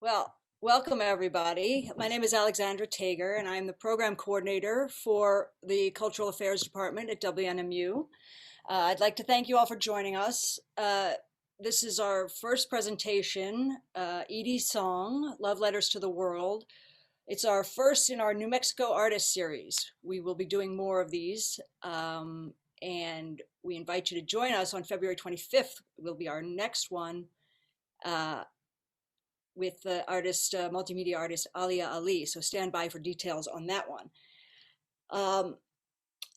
Well, welcome everybody. My name is Alexandra Tager, and I'm the program coordinator for the Cultural Affairs Department at WNMU. I'd like to thank you all for joining us. This is our first presentation, Edie Tsong, Love Letters to the World. It's our first in our New Mexico Artist Series. We will be doing more of these, and we invite you to join us on February 25th. Will be our next one. With the artist, multimedia artist Alia Ali. So stand by for details on that one.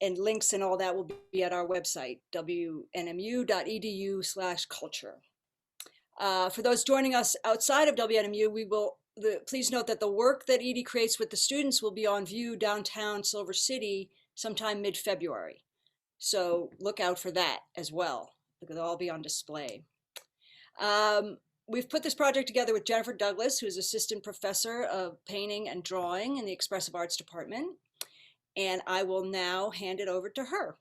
And links and all that will be at our website, wnmu.edu/culture. For those joining us outside of WNMU, please note that the work that Edie creates with the students will be on view downtown Silver City sometime mid-February. So look out for that as well, because they'll all be on display. We've put this project together with Jennifer Douglas, who is assistant professor of painting and drawing in the Expressive Arts Department. And I will now hand it over to her.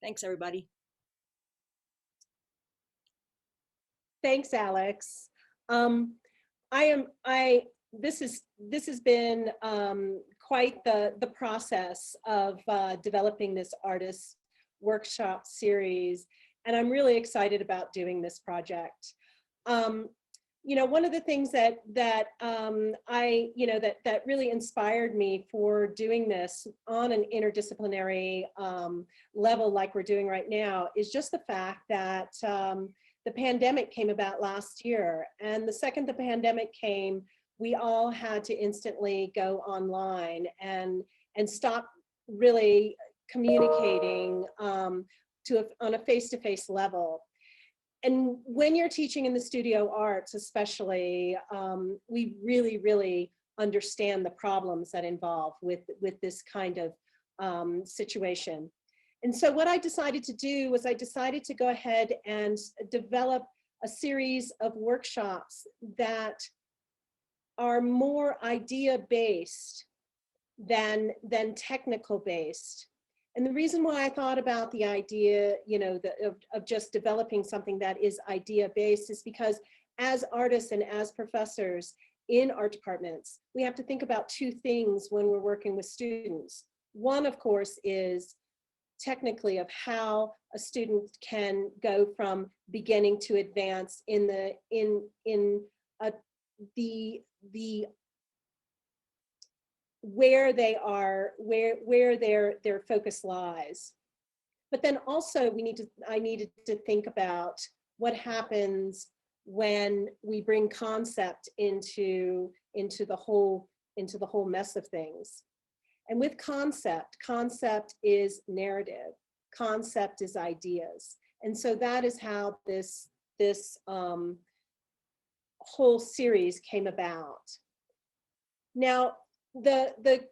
Thanks, everybody. Thanks, Alex. This has been quite the process of developing this artist workshop series, and I'm really excited about doing this project. One of the things that really inspired me for doing this on an interdisciplinary level like we're doing right now is just the fact that the pandemic came about last year, and the second the pandemic came, we all had to instantly go online and stop really communicating on a face-to-face level. And when you're teaching in the studio arts, especially, we really understand the problems that involve with this kind of situation. And so what I decided to do was I decided to go ahead and develop a series of workshops that are more idea-based than technical-based. And the reason why I thought about the idea, of just developing something that is idea-based is because as artists and as professors in art departments, we have to think about two things when we're working with students. One, of course, is technically of how a student can go from beginning to advance in the where they are, where their focus lies. But then also I needed to think about what happens when we bring concept into the whole mess of things. And with concept is narrative, concept is ideas. And so that is how this whole series came about. Now, the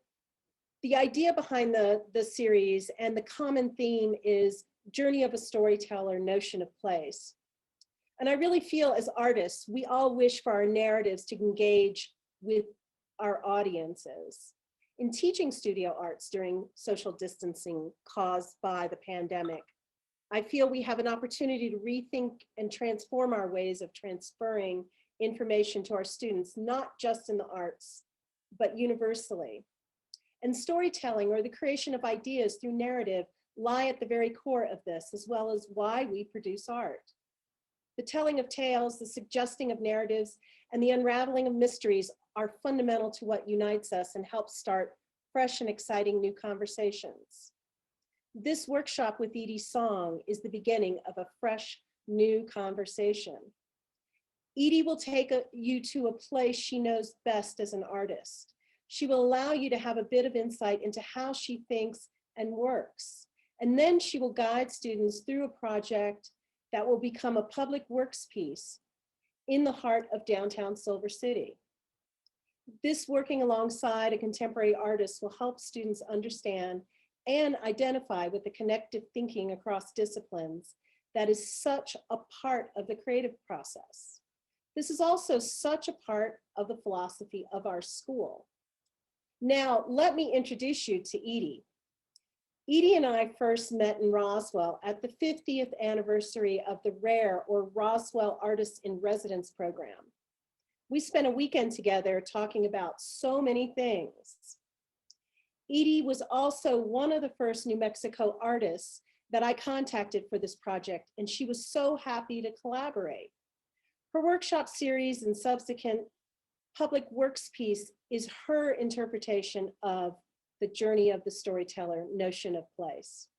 idea behind the series and the common theme is journey of a storyteller, notion of place. And I really feel as artists, we all wish for our narratives to engage with our audiences. In teaching studio arts during social distancing caused by the pandemic, I feel we have an opportunity to rethink and transform our ways of transferring information to our students, not just in the arts, but universally. And storytelling, or the creation of ideas through narrative, lie at the very core of this, as well as why we produce art. The telling of tales, the suggesting of narratives, and the unraveling of mysteries are fundamental to what unites us and helps start fresh and exciting new conversations. This workshop with Edie Tsong is the beginning of a fresh new conversation. Edie will take you to a place she knows best as an artist. She will allow you to have a bit of insight into how she thinks and works. And then she will guide students through a project that will become a public works piece in the heart of downtown Silver City. This working alongside a contemporary artist will help students understand and identify with the connective thinking across disciplines that is such a part of the creative process. This is also such a part of the philosophy of our school. Now, let me introduce you to Edie. Edie and I first met in Roswell at the 50th anniversary of the RARE, or Roswell Artists in Residence program. We spent a weekend together talking about so many things. Edie was also one of the first New Mexico artists that I contacted for this project, and she was so happy to collaborate. Her workshop series and subsequent public works piece is her interpretation of the journey of the storyteller notion of place.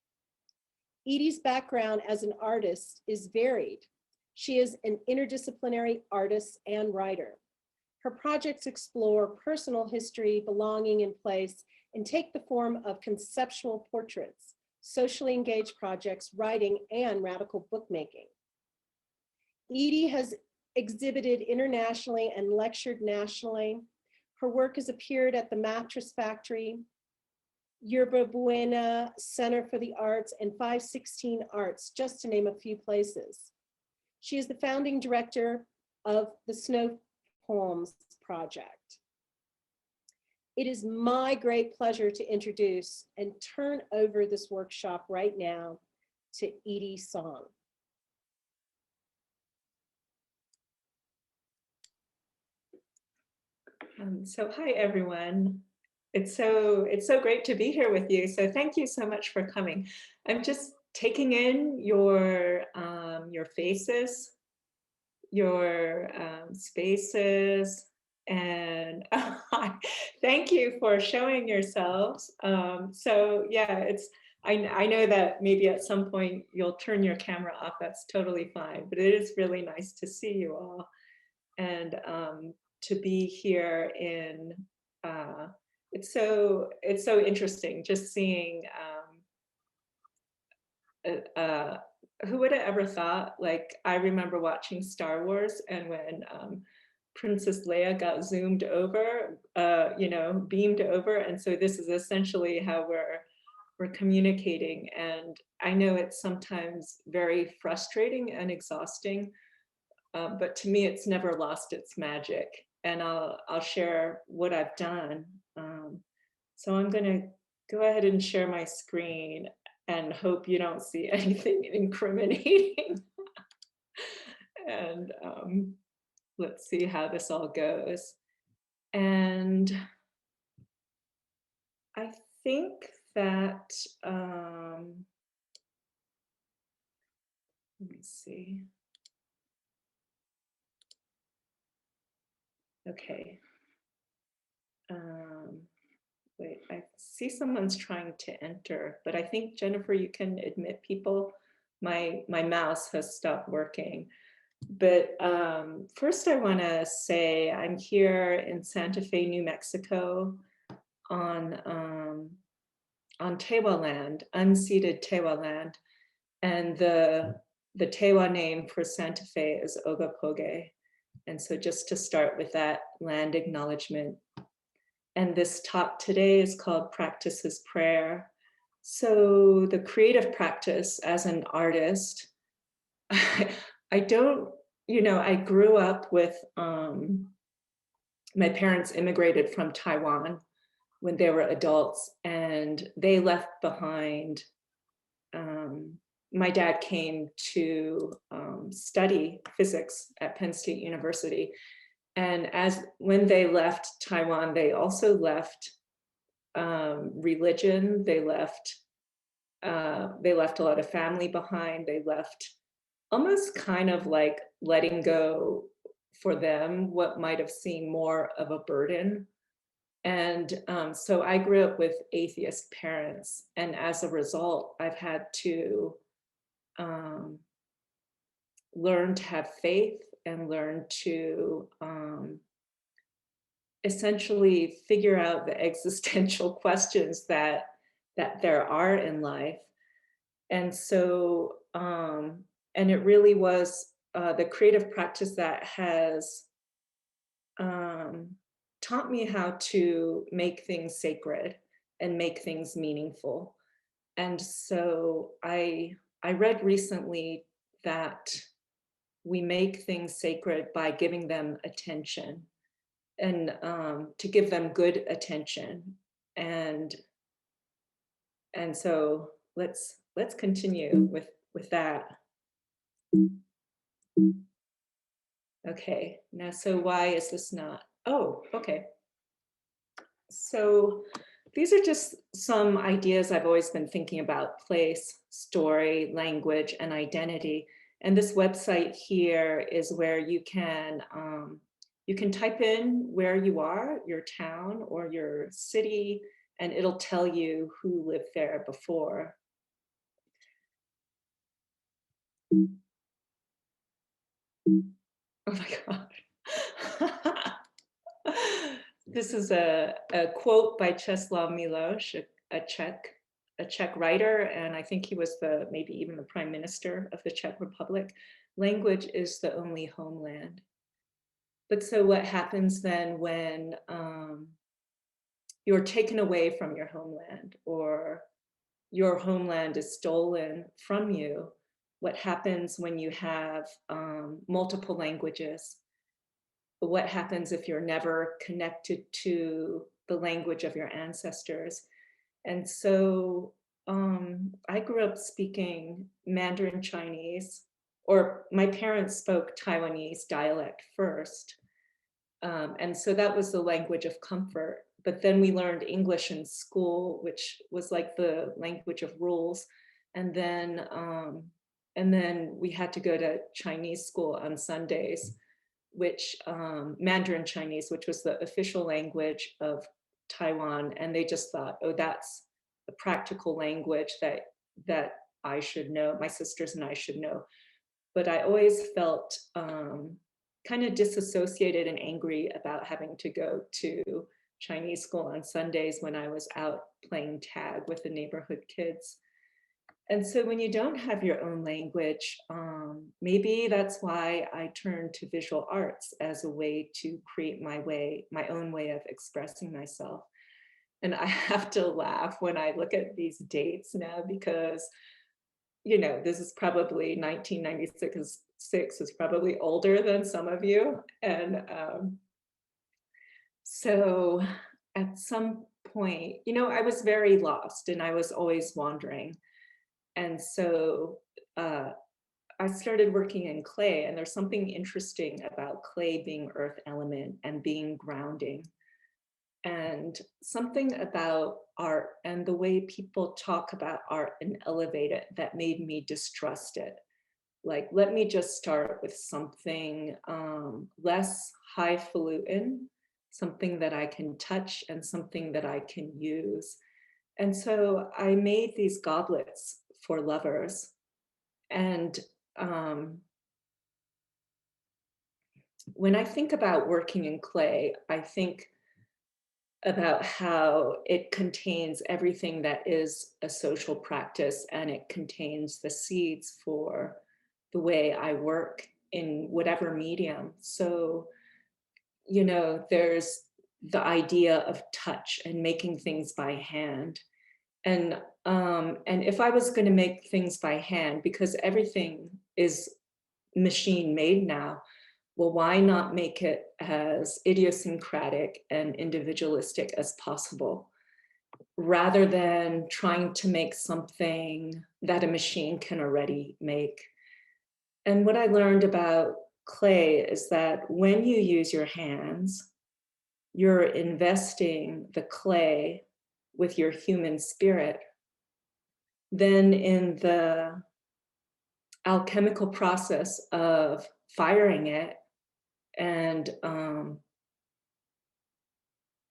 Edie's background as an artist is varied. She is an interdisciplinary artist and writer. Her projects explore personal history, belonging, and place, and take the form of conceptual portraits, socially engaged projects, writing, and radical bookmaking. Edie has exhibited internationally and lectured nationally. Her work has appeared at the Mattress Factory, Yerba Buena Center for the Arts, and 516 Arts, just to name a few places. She is the founding director of the Snow Poems Project. It is my great pleasure to introduce and turn over this workshop right now to Edie Tsong. So hi everyone. It's so great to be here with you. So thank you so much for coming. I'm just taking in your faces, your spaces, and thank you for showing yourselves. So yeah, I know that maybe at some point you'll turn your camera off. That's totally fine. But it is really nice to see you all, and to be here in. It's so interesting just seeing. Who would have ever thought? Like, I remember watching Star Wars, and when Princess Leia got zoomed over, beamed over, and so this is essentially how we're communicating. And I know it's sometimes very frustrating and exhausting, but to me, it's never lost its magic. And I'll share what I've done. So I'm going to go ahead and share my screen and hope you don't see anything incriminating. And let's see how this all goes. And I think that, let me see. Okay. Wait, I see someone's trying to enter, but I think, Jennifer, you can admit people. My mouse has stopped working. But first I want to say I'm here in Santa Fe, New Mexico on Tewa land, unceded Tewa land. And the Tewa name for Santa Fe is Ogapoge. And so just to start with that land acknowledgement. And this talk today is called Practice is Prayer. So the creative practice as an artist, I don't, I grew up with, my parents immigrated from Taiwan when they were adults, and they left behind, my dad came to study physics at Penn State University. And when they left Taiwan, they also left religion. They left a lot of family behind. They left almost kind of like letting go for them what might have seemed more of a burden. And so I grew up with atheist parents, and as a result, I've had to learn to have faith and learn to essentially figure out the existential questions that there are in life. And so, and it really was the creative practice that has taught me how to make things sacred and make things meaningful. And so I read recently that we make things sacred by giving them attention, and to give them good attention. And so let's continue with that. Okay, now, so why is this not? Oh, okay. So these are just some ideas I've always been thinking about: place, story, language, and identity. And this website here is where you can type in where you are, your town or your city, and it'll tell you who lived there before. Oh my God. This is a quote by Czeslaw Milosz, a Czech writer, and I think he was maybe even the prime minister of the Czech Republic. Language is the only homeland. But so what happens then when you're taken away from your homeland, or your homeland is stolen from you? What happens when you have multiple languages? What happens if you're never connected to the language of your ancestors? And so I grew up speaking Mandarin Chinese, or my parents spoke Taiwanese dialect first. And so that was the language of comfort. But then we learned English in school, which was like the language of rules. And then we had to go to Chinese school on Sundays, which Mandarin Chinese, which was the official language of Taiwan. And they just thought, oh, that's the practical language that I should know, my sisters and I should know. But I always felt kind of disassociated and angry about having to go to Chinese school on Sundays when I was out playing tag with the neighborhood kids. And so when you don't have your own language, maybe that's why I turned to visual arts as a way to create my own way of expressing myself. And I have to laugh when I look at these dates now, because, you know, this is probably 1996 is probably older than some of you. And so at some point, you know, I was very lost and I was always wandering. And so I started working in clay, and there's something interesting about clay being earth element and being grounding, and something about art and the way people talk about art and elevate it that made me distrust it. Like, let me just start with something less highfalutin, something that I can touch and something that I can use. And so I made these goblets for lovers. And when I think about working in clay, I think about how it contains everything that is a social practice, and it contains the seeds for the way I work in whatever medium. So, you know, there's the idea of touch and making things by hand. And if I was going to make things by hand, because everything is machine made now, well, why not make it as idiosyncratic and individualistic as possible, rather than trying to make something that a machine can already make? And what I learned about clay is that when you use your hands, you're investing the clay with your human spirit. Then in the alchemical process of firing it and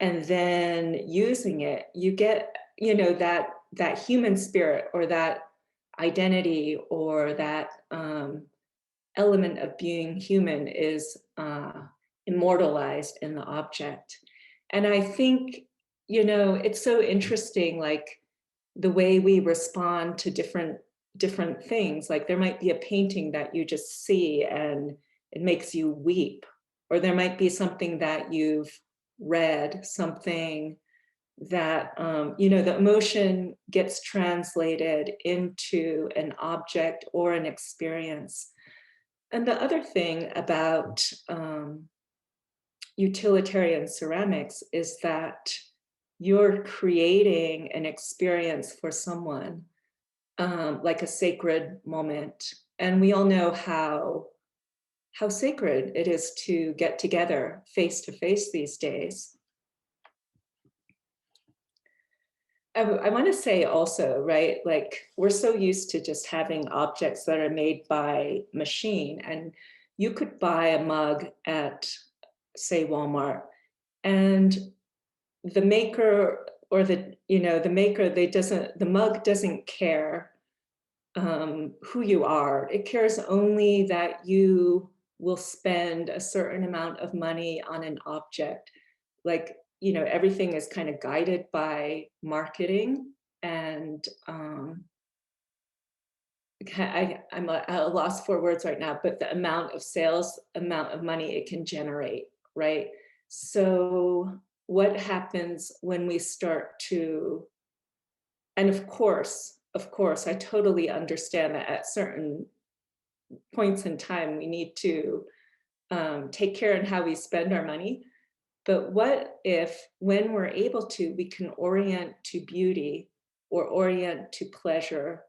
then using it, you get, you know, that human spirit, or that identity, or that element of being human is immortalized in the object. And I think, you know, it's so interesting, like the way we respond to different things. Like there might be a painting that you just see and it makes you weep, or there might be something that you've read, something that you know, the emotion gets translated into an object or an experience. And the other thing about utilitarian ceramics is that you're creating an experience for someone, like a sacred moment. And we all know how how sacred it is to get together face to face these days. I want to say also, right, like we're so used to just having objects that are made by machine, and you could buy a mug at, say, Walmart, and the maker or the maker, the mug doesn't care who you are. It cares only that you will spend a certain amount of money on an object. Like, everything is kind of guided by marketing, and I'm at a loss for words right now, but the amount of sales, amount of money it can generate, right? So what happens when we start to, and of course, I totally understand that at certain points in time, we need to take care in how we spend our money. But what if, when we're able to, we can orient to beauty, or orient to pleasure,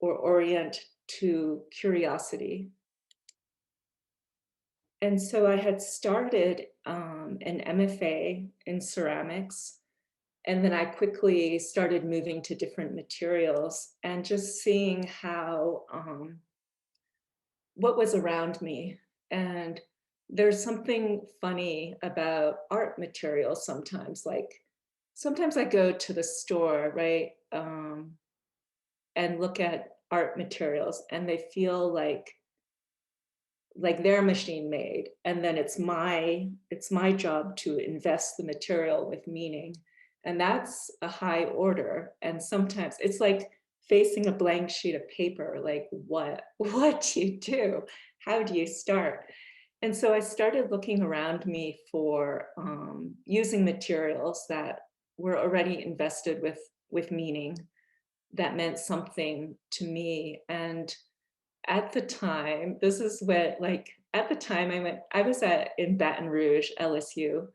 or orient to curiosity? And so I had started an MFA in ceramics, and then I quickly started moving to different materials and just seeing how, what was around me. And there's something funny about art materials sometimes. Like, sometimes I go to the store, right, and look at art materials, and they feel like they're machine made, and then it's my job to invest the material with meaning, and that's a high order. And sometimes it's like facing a blank sheet of paper. Like, what do you do? How do you start? And so I started looking around me for using materials that were already invested with meaning, that meant something to me. And at the time, this is what, like, at the time I was in Baton Rouge, LSU,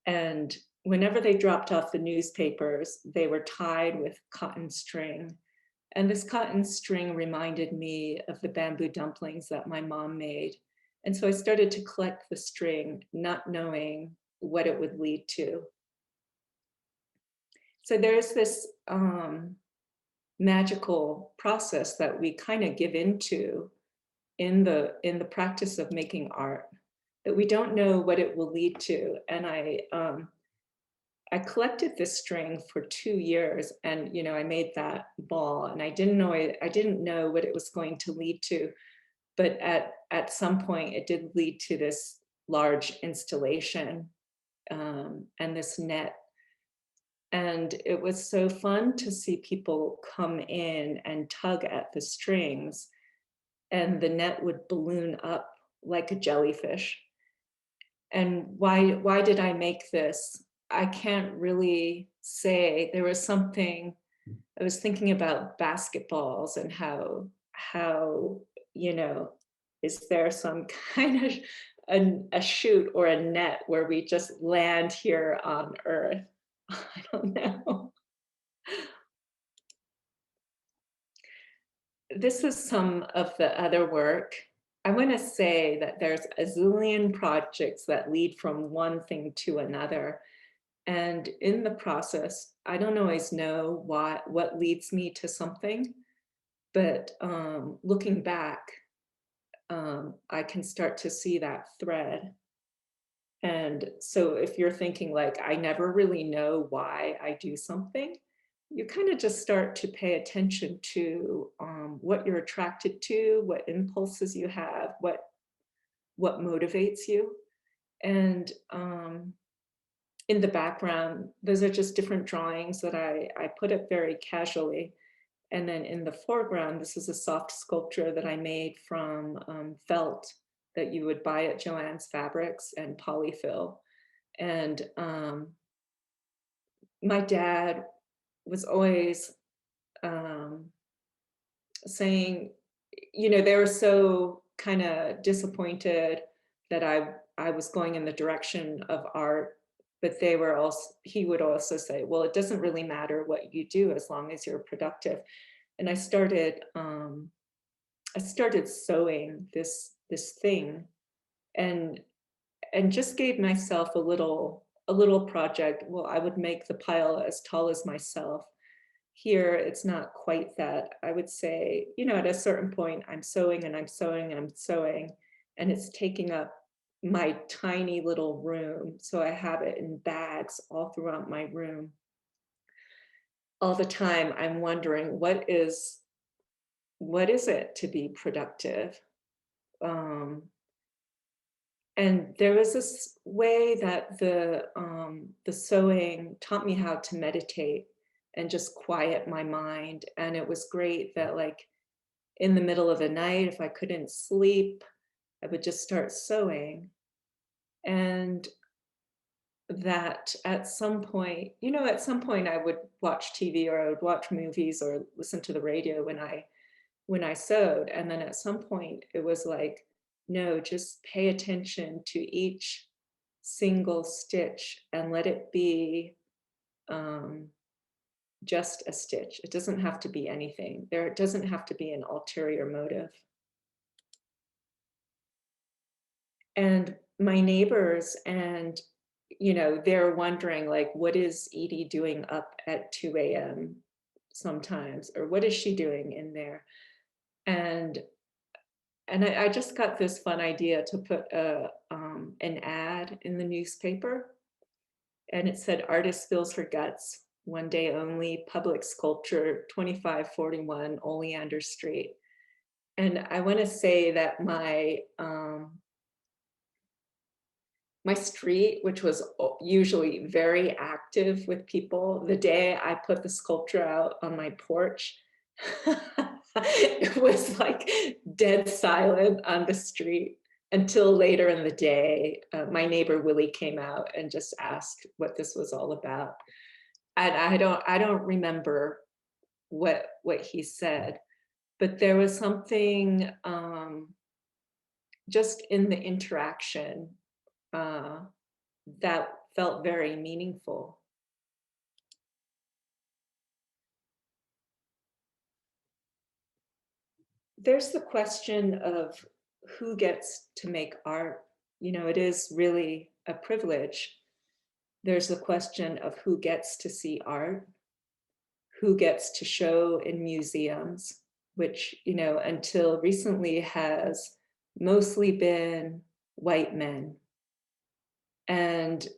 and whenever they dropped off the newspapers, they were tied with cotton string. And this cotton string reminded me of the bamboo dumplings that my mom made. And so I started to collect the string, not knowing what it would lead to. So there's this magical process that we kind of give into in the practice of making art, that we don't know what it will lead to. And I collected this string for 2 years, and I made that ball, and I didn't know what it was going to lead to, but at some point it did lead to this large installation, and this net. And it was so fun to see people come in and tug at the strings, and the net would balloon up like a jellyfish. And why did I make this? I can't really say. There was something, I was thinking about basketballs and how is there some kind of a shoot or a net where we just land here on Earth? I don't know. This is some of the other work. I want to say that there's a zillion projects that lead from one thing to another. And in the process, I don't always know what leads me to something, but looking back, I can start to see that thread. And so if you're thinking like, I never really know why I do something, you kind of just start to pay attention to what you're attracted to, what impulses you have, what motivates you. And in the background, those are just different drawings that I put up very casually. And then in the foreground, this is a soft sculpture that I made from felt that you would buy at Joann's Fabrics and polyfill. And my dad was always saying, they were so kind of disappointed that I was going in the direction of art, but he would also say, well, it doesn't really matter what you do as long as you're productive. And I started sewing this thing and just gave myself a little project. Well, I would make the pile as tall as myself. Here, it's not quite that. I would say, you know, at a certain point, I'm sewing and I'm sewing and I'm sewing, and it's taking up my tiny little room. So I have it in bags all throughout my room. All the time, I'm wondering what is it to be productive? Um, and there was this way that the sewing taught me how to meditate and just quiet my mind. And it was great that, like, in the middle of the night, if I couldn't sleep, I would just start sewing. And that at some point, you know, at some point I would watch TV, or I would watch movies or listen to the radio when I sewed. And then at some point it was like, no, just pay attention to each single stitch and let it be um, just a stitch. It doesn't have to be anything. There doesn't have to be an ulterior motive. And my neighbors, and you know, they're wondering, like, what is Edie doing up at 2 a.m. sometimes, or what is she doing in there? And I just got this fun idea to put an ad in the newspaper, and it said, "Artist spills her guts, one day only, public sculpture, 2541 Oleander Street." And I want to say that my street, which was usually very active with people, the day I put the sculpture out on my porch, it was like dead silent on the street until later in the day. My neighbor Willie came out and just asked what this was all about. And I don't remember what he said, but there was something just in the interaction uh, that felt very meaningful. There's the question of who gets to make art. You know, it is really a privilege. There's the question of who gets to see art, who gets to show in museums, which, you know, until recently has mostly been white men. And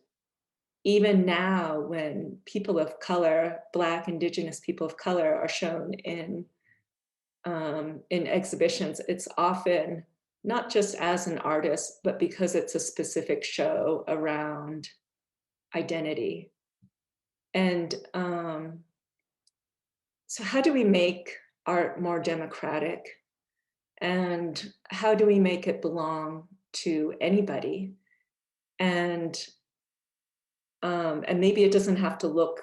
even now, when people of color, Black, Indigenous people of color, are shown in exhibitions, it's often not just as an artist, but because it's a specific show around identity. And so how do we make art more democratic? And how do we make it belong to anybody? And maybe it doesn't have to look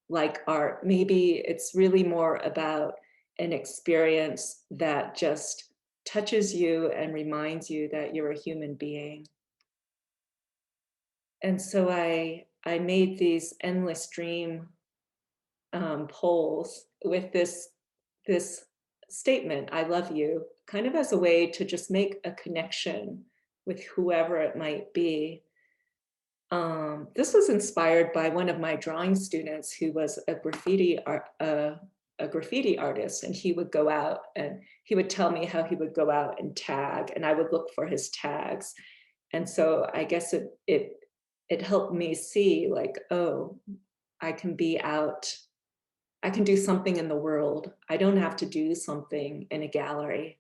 like art. Maybe it's really more about an experience that just touches you and reminds you that you're a human being. And so I made these endless dream polls with this statement, "I love you," kind of as a way to just make a connection with whoever it might be. This was inspired by one of my drawing students who was a graffiti artist, and he would go out and he would tell me how he would go out and tag, and I would look for his tags. And so I guess it helped me see, like, oh, I can be out, I can do something in the world. I don't have to do something in a gallery.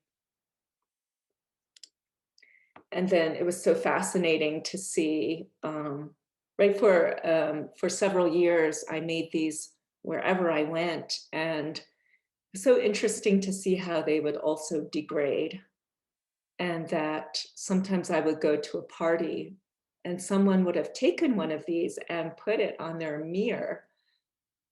And then it was so fascinating to see, right, for several years, I made these wherever I went, and so interesting to see how they would also degrade. And that sometimes I would go to a party and someone would have taken one of these and put it on their mirror.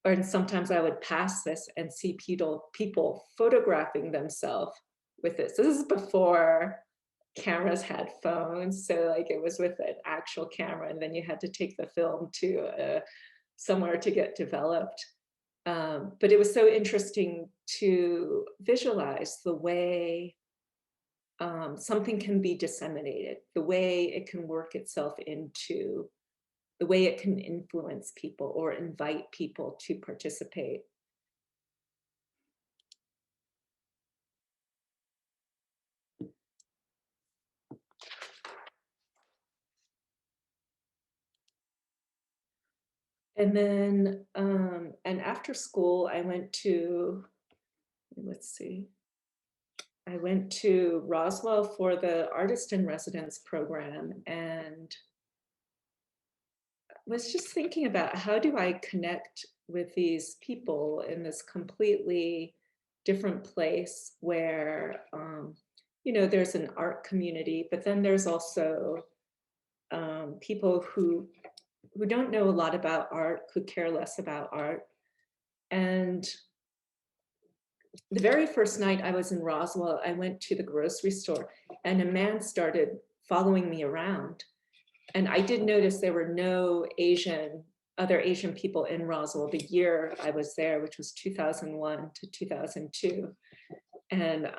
Or sometimes I would pass this and see people photographing themselves with this. This is before cameras had phones, so like it was with an actual camera, and then you had to take the film to somewhere to get developed. But it was so interesting to visualize the way something can be disseminated, the way it can work itself into, the way it can influence people or invite people to participate. And then, and after school, I went to, let's see, I went to Roswell for the Artist in Residence program and was just thinking about how do I connect with these people in this completely different place where, you know, there's an art community, but then there's also people who don't know a lot about art, could care less about art. And the very first night I was in Roswell, I went to the grocery store and a man started following me around. And I did notice there were no other Asian people in Roswell the year I was there, which was 2001 to 2002. And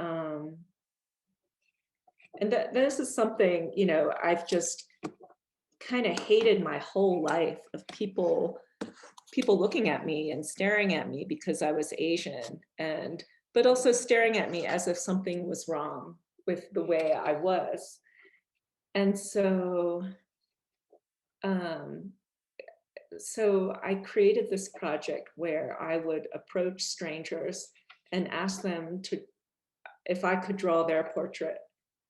this is something, you know, I've just kind of hated my whole life of people looking at me and staring at me because I was Asian, but also staring at me as if something was wrong with the way I was. And so I created this project where I would approach strangers and ask them if I could draw their portrait,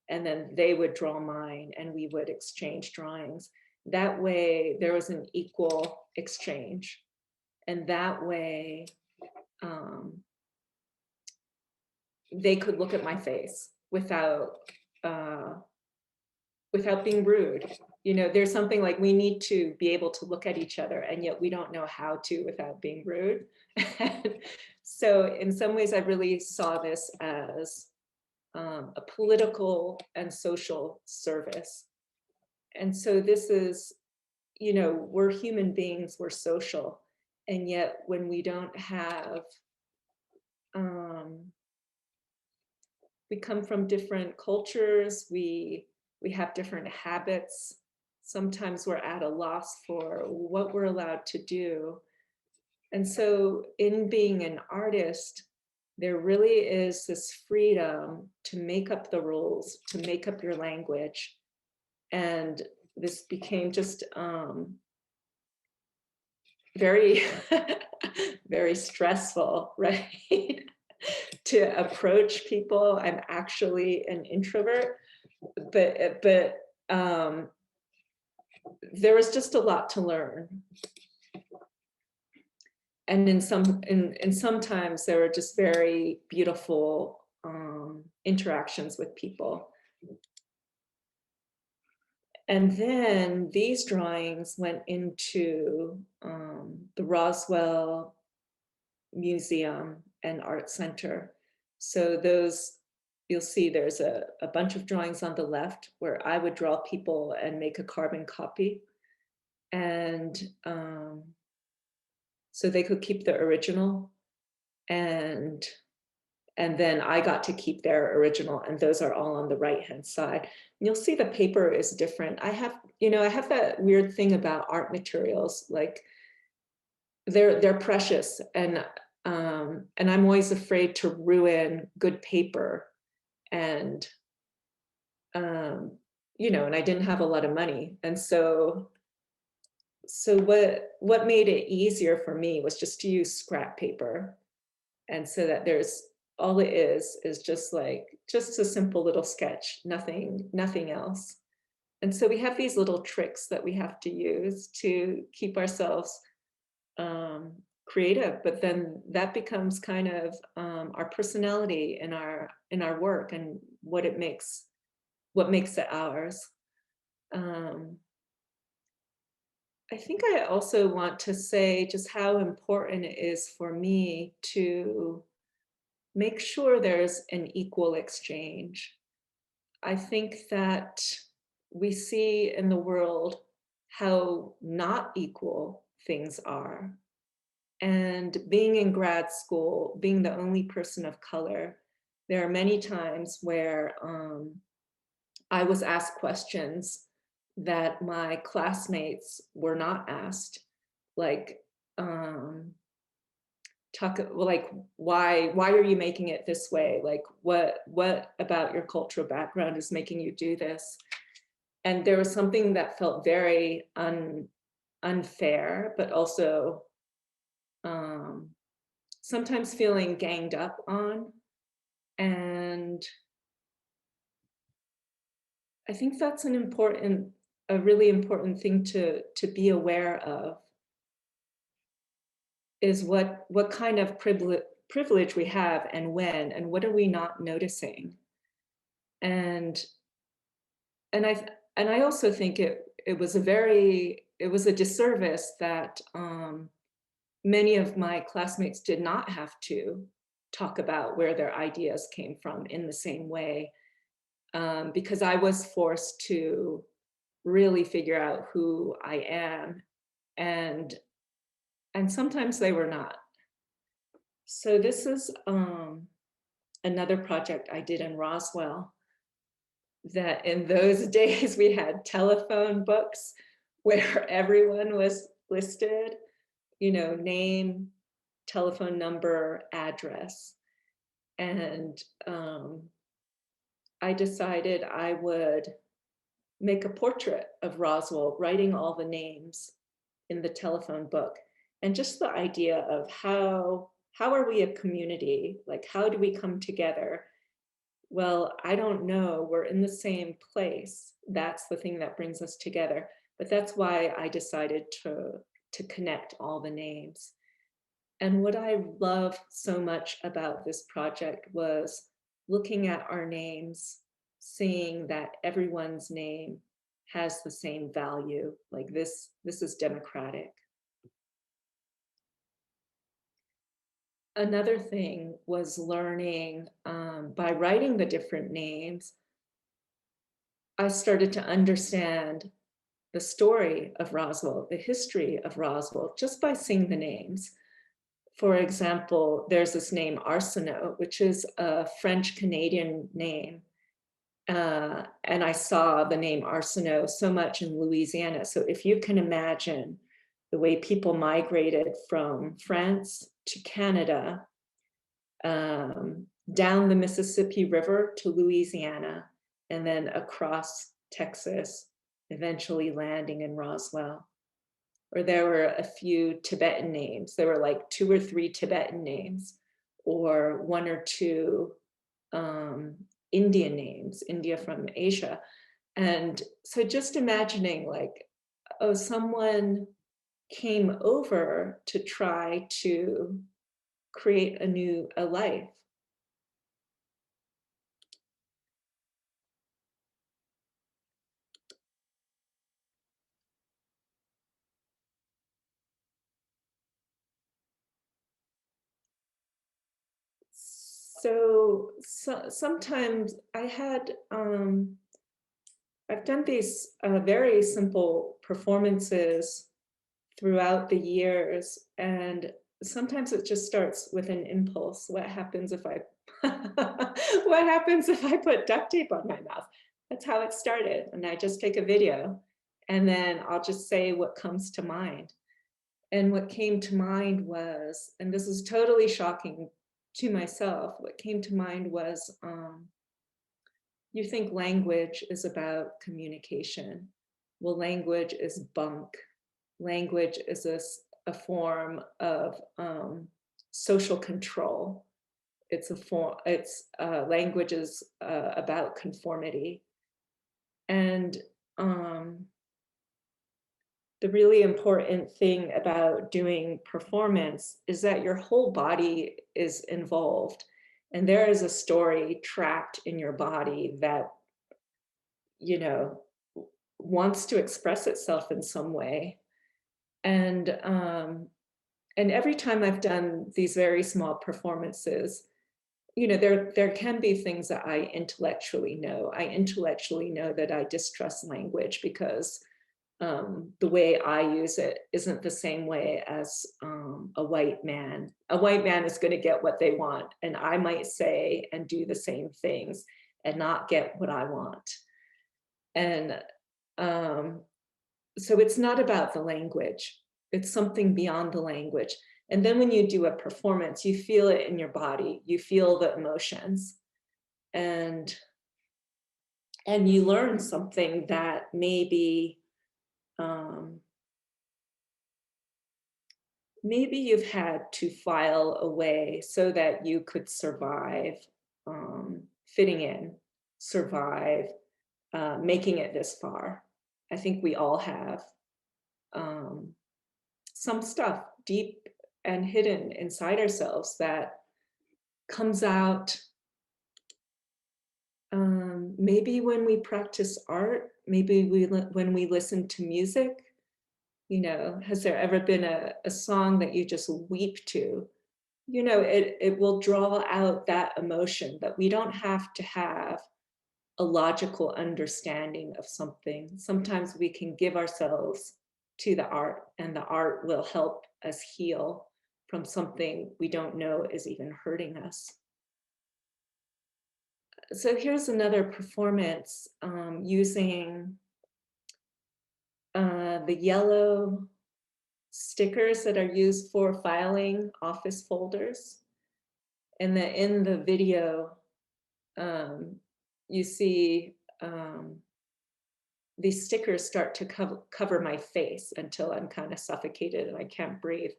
and then they would draw mine and we would exchange drawings. That way there was an equal exchange. And that way they could look at my face without being rude. You know, there's something like we need to be able to look at each other, and yet we don't know how to without being rude. So in some ways, I really saw this as a political and social service. And so this is, you know, we're human beings, we're social. And yet when we don't have, we come from different cultures, we have different habits. Sometimes we're at a loss for what we're allowed to do. And so in being an artist, there really is this freedom to make up the rules, to make up your language. And this became just very, very stressful, right? To approach people. I'm actually an introvert, but there was just a lot to learn. And sometimes there were just very beautiful interactions with people. And then these drawings went into the Roswell Museum and Art Center. So those, you'll see there's a bunch of drawings on the left where I would draw people and make a carbon copy. And so they could keep the original, and then I got to keep their original, and those are all on the right-hand side. And you'll see the paper is different. I have that weird thing about art materials, like they're precious, and I'm always afraid to ruin good paper. And you know, and I didn't have a lot of money, and so what made it easier for me was just to use scrap paper, and so that there's all it is just a simple little sketch, nothing else. And so we have these little tricks that we have to use to keep ourselves creative, but then that becomes kind of our personality in our work and what makes it ours. I think I also want to say just how important it is for me to make sure there's an equal exchange. I think that we see in the world how not equal things are. And being in grad school, being the only person of color, there are many times where I was asked questions that my classmates were not asked, like, why are you making it this way? Like, what about your cultural background is making you do this? And there was something that felt very unfair, but also sometimes feeling ganged up on. And I think that's a really important thing to be aware of, is what kind of privilege we have, and when, and what are we not noticing. And I also think it was a disservice that many of my classmates did not have to talk about where their ideas came from in the same way, because I was forced to really figure out who I am, and sometimes they were not. So this is another project I did in Roswell, that in those days we had telephone books where everyone was listed, name, telephone number, address. And I decided I would make a portrait of Roswell, writing all the names in the telephone book. And just the idea of how are we a community? Like, how do we come together? Well, I don't know. We're in the same place. That's the thing that brings us together. But that's why I decided to connect all the names. And what I love so much about this project was looking at our names, seeing that everyone's name has the same value. Like, this is democratic. Another thing was learning, by writing the different names, I started to understand the story of Roswell, the history of Roswell, just by seeing the names. For example, there's this name Arsenault, which is a French-Canadian name. And I saw the name Arsenault so much in Louisiana. So if you can imagine the way people migrated from France to Canada, down the Mississippi River to Louisiana, and then across Texas, eventually landing in Roswell. Or there were a few Tibetan names. There were like 2 or 3 Tibetan names, or 1 or 2 Indian names, India from Asia. And so just imagining, like, oh, someone came over to try to create a life. So sometimes I've done these very simple performances throughout the years, and sometimes it just starts with an impulse. What happens if I what happens if I put duct tape on my mouth? That's how it started. And I just take a video, and then I'll just say what comes to mind. And what came to mind was, and this is totally shocking to myself, what came to mind was, you think language is about communication. Well, language is bunk. Language is a form of social control. Language is about conformity. And the really important thing about doing performance is that your whole body is involved, and there is a story trapped in your body that, wants to express itself in some way. And every time I've done these very small performances, there can be things that I intellectually know. I intellectually know that I distrust language because the way I use it isn't the same way as a white man. A white man is going to get what they want, and I might say and do the same things and not get what I want. And so it's not about the language. It's something beyond the language. And then when you do a performance, you feel it in your body. You feel the emotions. And you learn something that maybe maybe you've had to file away so that you could survive fitting in, survive making it this far. I think we all have some stuff deep and hidden inside ourselves that comes out maybe when we practice art, maybe when we listen to music. You know, has there ever been a song that you just weep to? You know, it will draw out that emotion, that we don't have to have a logical understanding of something. Sometimes we can give ourselves to the art, and the art will help us heal from something we don't know is even hurting us. So here's another performance using the yellow stickers that are used for filing office folders. And in the video, you see these stickers start to cover my face until I'm kind of suffocated and I can't breathe.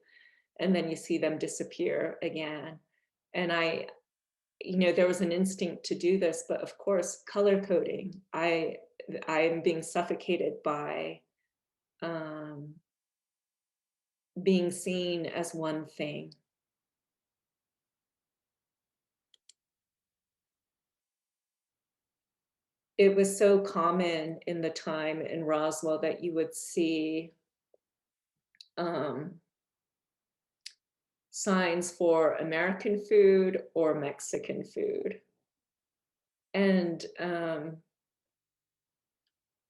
And then you see them disappear again. And you know, there was an instinct to do this, but of course, color coding, I'm being suffocated by being seen as one thing. It was so common in the time in Roswell that you would see signs for American food or Mexican food. And I'm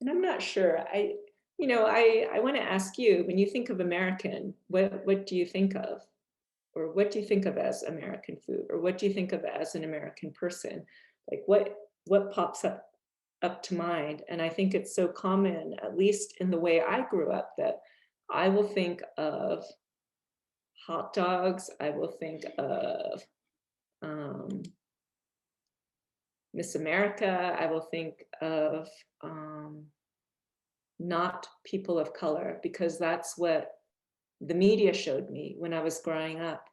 not sure. I want to ask you, when you think of American, what do you think of? Or what do you think of as American food? Or what do you think of as an American person? Like what pops up to mind? And I think it's so common, at least in the way I grew up, that I will think of hot dogs. I will think of Miss America. I will think of not people of color, because that's what the media showed me when I was growing up.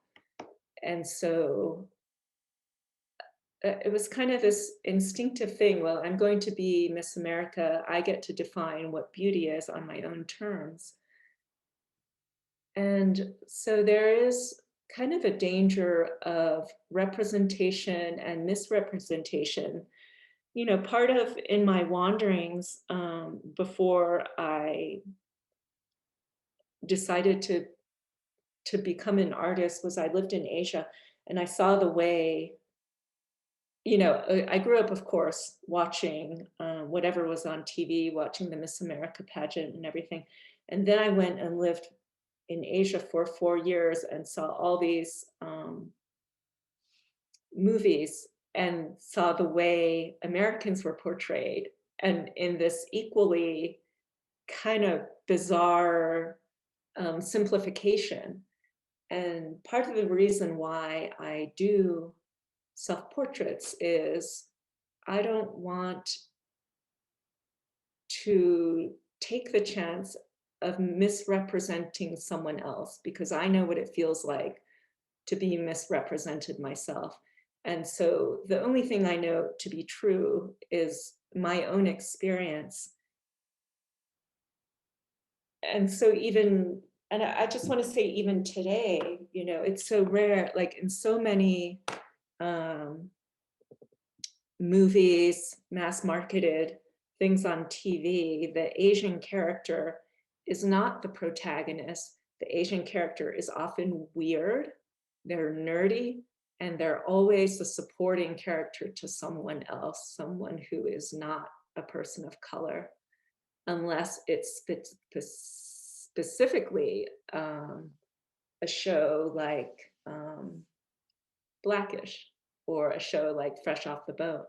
And so it was kind of this instinctive thing. Well, I'm going to be Miss America. I get to define what beauty is on my own terms. And so there is kind of a danger of representation and misrepresentation. You know, part of in my wanderings before I decided to become an artist was I lived in Asia, and I saw the way, you know, I grew up, of course, watching whatever was on TV, watching the Miss America pageant and everything. And then I went and lived in Asia for 4 years and saw all these movies and saw the way Americans were portrayed, and in this equally kind of bizarre simplification. And part of the reason why I do self-portraits is I don't want to take the chance of misrepresenting someone else, because I know what it feels like to be misrepresented myself. And so the only thing I know to be true is my own experience. And so and I just want to say, even today, you know, it's so rare, like in so many movies, mass marketed things on TV, the Asian character is not the protagonist. The Asian character is often weird, they're nerdy, and they're always the supporting character to someone else, someone who is not a person of color. unless it's specifically a show like Blackish or a show like Fresh Off the Boat.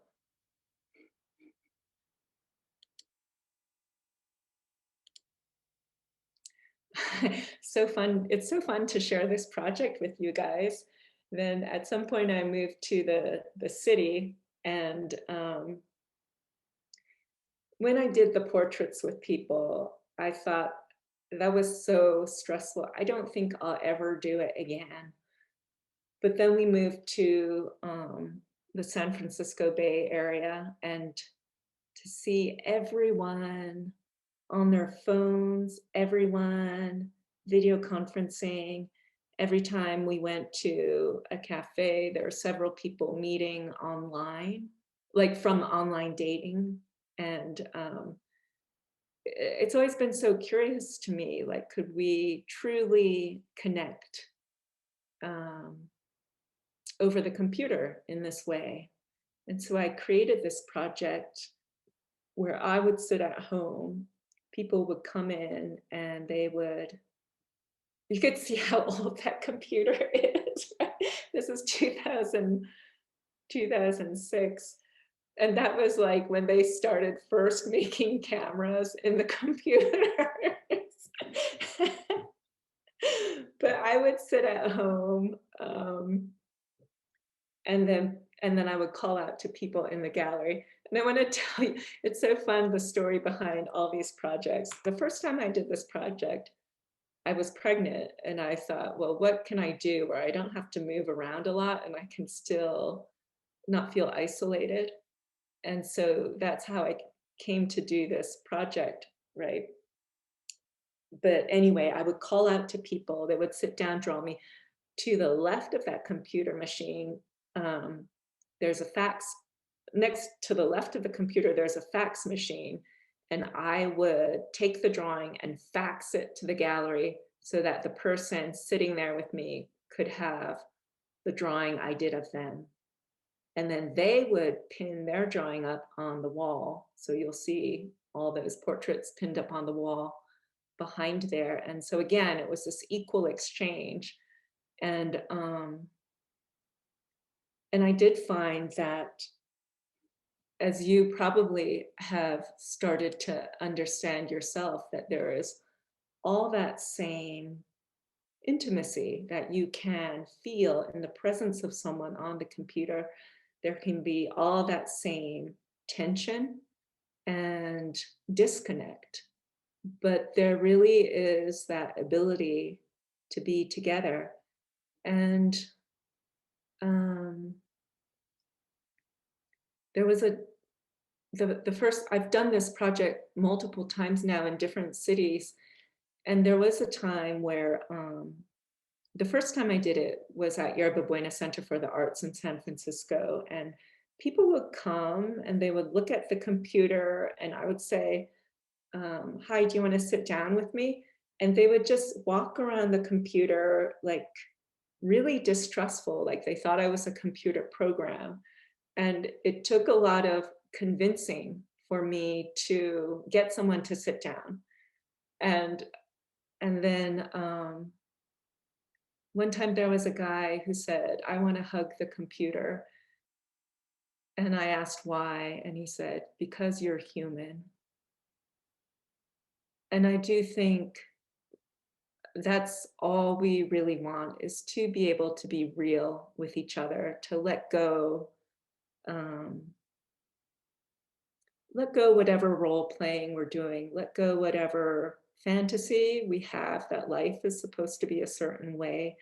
So fun. It's so fun to share this project with you guys. Then at some point I moved to the city, and when I did the portraits with people, I thought that was so stressful. I don't think I'll ever do it again. But then we moved to the San Francisco Bay Area, and to see everyone on their phones, everyone video conferencing. Every time we went to a cafe, there were several people meeting online, like from online dating. And it's always been so curious to me, like, could we truly connect over the computer in this way? And so I created this project where I would sit at home, people would come in and they would, you could see how old that computer is, right? This is 2006. And that was like when they started first making cameras in the computers. But I would sit at home, and then I would call out to people in the gallery. And I want to tell you, it's so fun, the story behind all these projects. The first time I did this project, I was pregnant, and I thought, well, what can I do where I don't have to move around a lot and I can still not feel isolated? And so that's how I came to do this project, right? But anyway, I would call out to people, they would sit down, draw me. To the left of that computer machine, there's a fax. Next to the left of the computer, there's a fax machine. And I would take the drawing and fax it to the gallery so that the person sitting there with me could have the drawing I did of them. And then they would pin their drawing up on the wall. So you'll see all those portraits pinned up on the wall behind there. And so again, it was this equal exchange. And I did find that, as you probably have started to understand yourself, that there is all that same intimacy that you can feel in the presence of someone on the computer. There can be all that same tension and disconnect, but there really is that ability to be together. And there was the first, I've done this project multiple times now in different cities, and there was a time where the first time I did it was at Yerba Buena Center for the Arts in San Francisco, and people would come and they would look at the computer, and I would say, hi, do you want to sit down with me? And they would just walk around the computer like really distrustful, like they thought I was a computer program. And it took a lot of convincing for me to get someone to sit down. And then one time there was a guy who said, I want to hug the computer. And I asked why, and he said, because you're human. And I do think that's all we really want, is to be able to be real with each other, to let go whatever role playing we're doing, let go whatever fantasy we have that life is supposed to be a certain way,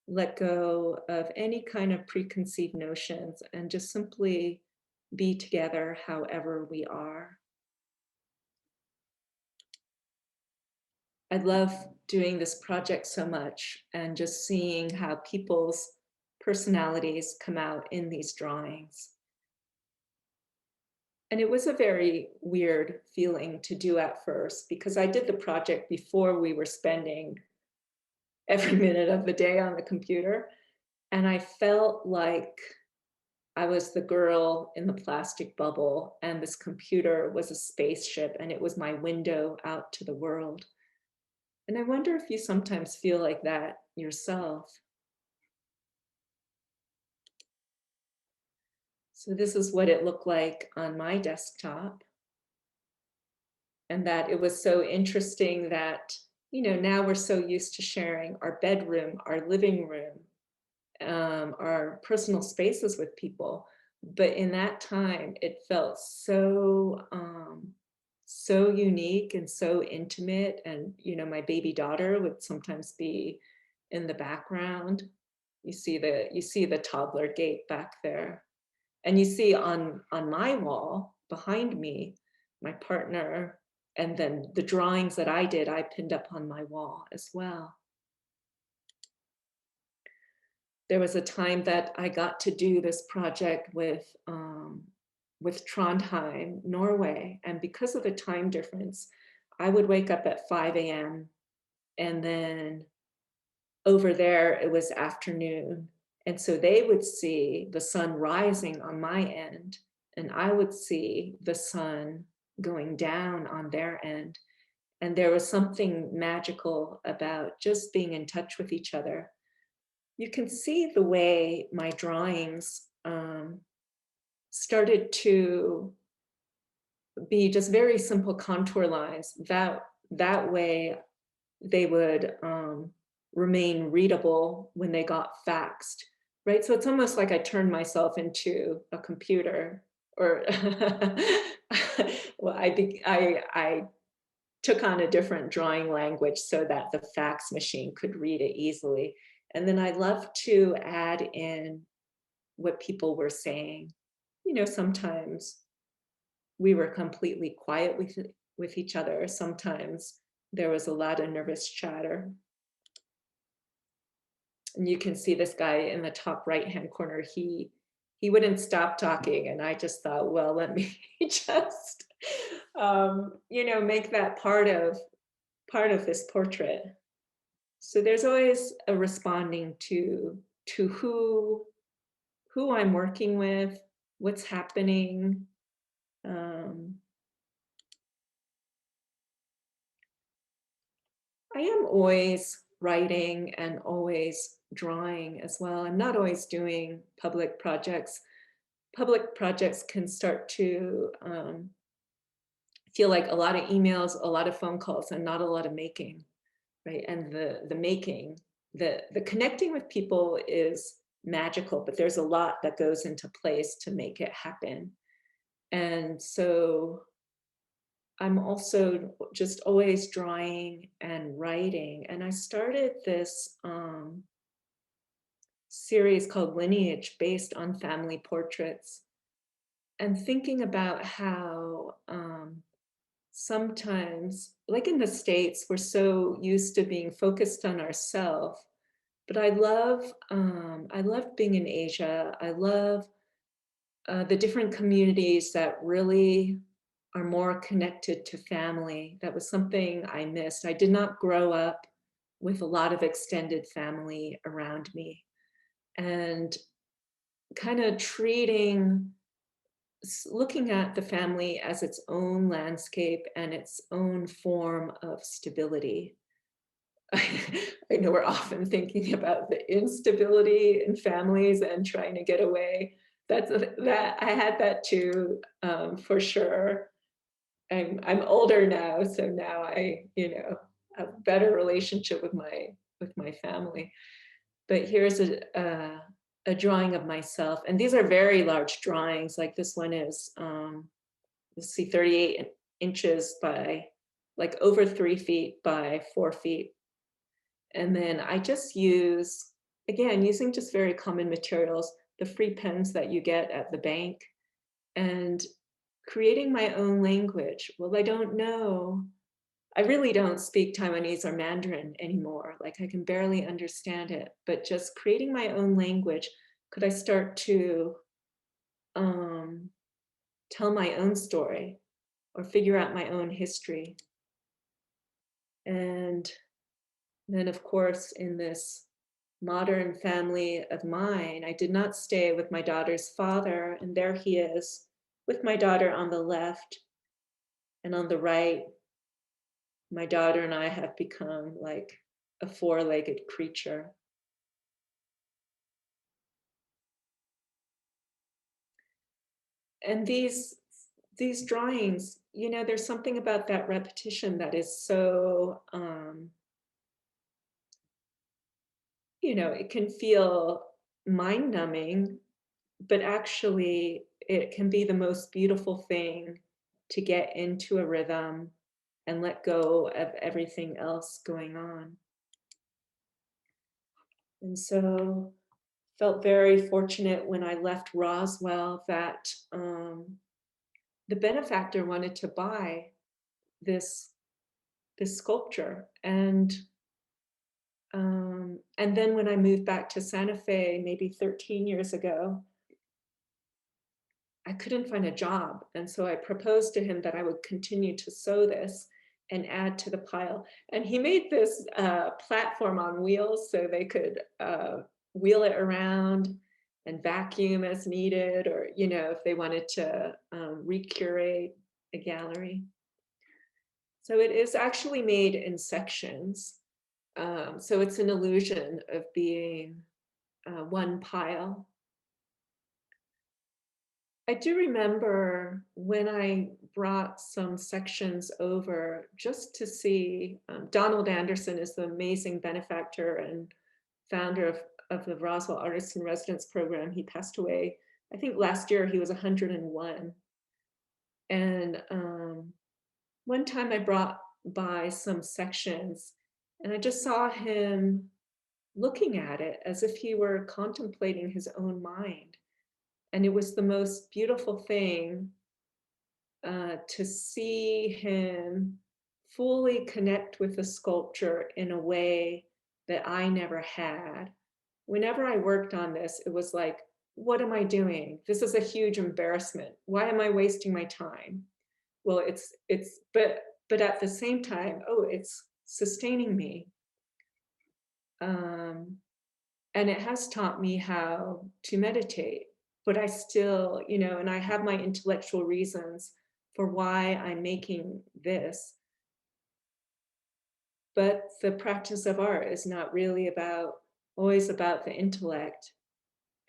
let go of any kind of preconceived notions, and just simply be together however we are. I love doing this project so much and just seeing how people's personalities come out in these drawings. And it was a very weird feeling to do at first, because I did the project before we were spending every minute of the day on the computer. And I felt like I was the girl in the plastic bubble, and this computer was a spaceship, and it was my window out to the world. And I wonder if you sometimes feel like that yourself. So this is what it looked like on my desktop. And that it was so interesting that, now we're so used to sharing our bedroom, our living room, our personal spaces with people. But in that time, it felt so unique and so intimate. And, my baby daughter would sometimes be in the background. You see the toddler gate back there. And you see on my wall behind me, my partner, and then the drawings that I did, I pinned up on my wall as well. There was a time that I got to do this project with Trondheim, Norway. And because of the time difference, I would wake up at 5 a.m. and then over there, it was afternoon. And so they would see the sun rising on my end, and I would see the sun going down on their end. And there was something magical about just being in touch with each other. You can see the way my drawings started to be just very simple contour lines. That way they would remain readable when they got faxed, right? So it's almost like I turned myself into a computer, or well, I took on a different drawing language so that the fax machine could read it easily. And then I love to add in what people were saying. Sometimes we were completely quiet with each other. Sometimes there was a lot of nervous chatter. And you can see this guy in the top right-hand corner. He wouldn't stop talking, and I just thought, well, let me just, make that part of this portrait. So there's always a responding to who I'm working with, what's happening. I am always writing and always drawing as well. I'm not always doing public projects. Public projects can start to feel like a lot of emails, a lot of phone calls, and not a lot of making, right? And the making, the connecting with people is magical, but there's a lot that goes into place to make it happen. And so I'm also just always drawing and writing. And I started this series called Lineage, based on family portraits, and thinking about how sometimes, like in the States, we're so used to being focused on ourselves. But I love being in Asia. I love the different communities that really are more connected to family. That was something I missed. I did not grow up with a lot of extended family around me, and kind of looking at the family as its own landscape and its own form of stability. I know we're often thinking about the instability in families and trying to get away. That I had that too, for sure. I'm older now, so now I have a better relationship with my family. But here's a drawing of myself, and these are very large drawings. Like this one is let's see, 38 inches by, like, over 3 feet by 4 feet. And then I just use, again, using just very common materials, the free pens that you get at the bank, and creating my own language. Well, I really don't speak Taiwanese or Mandarin anymore. Like, I can barely understand it, but just creating my own language, could I start to tell my own story or figure out my own history? And then, of course, in this modern family of mine. I did not stay with my daughter's father, and there he is with my daughter on the left, and on the right, my daughter and I have become like a four-legged creature. And these drawings, you know, there's something about that repetition that is so, you know, it can feel mind-numbing, but actually it can be the most beautiful thing to get into a rhythm and let go of everything else going on. And so felt very fortunate when I left Roswell that the benefactor wanted to buy this sculpture. And then when I moved back to Santa Fe, maybe 13 years ago, I couldn't find a job. And so I proposed to him that I would continue to sew this and add to the pile. And he made this platform on wheels so they could wheel it around and vacuum as needed, or, you know, if they wanted to recurate a gallery. So it is actually made in sections. So it's an illusion of being one pile. I do remember when I brought some sections over just to see, Donald Anderson is the amazing benefactor and founder of the Roswell Artists in Residence program. He passed away, I think last year. He was 101. And one time I brought by some sections and I just saw him looking at it as if he were contemplating his own mind. And it was the most beautiful thing to see him fully connect with the sculpture in a way that I never had. Whenever I worked on this, it was like, what am I doing? This is a huge embarrassment. Why am I wasting my time? Well, but at the same time, oh, it's sustaining me. And it has taught me how to meditate, but I still, you know, and I have my intellectual reasons for why I'm making this. But the practice of art is not really always about the intellect.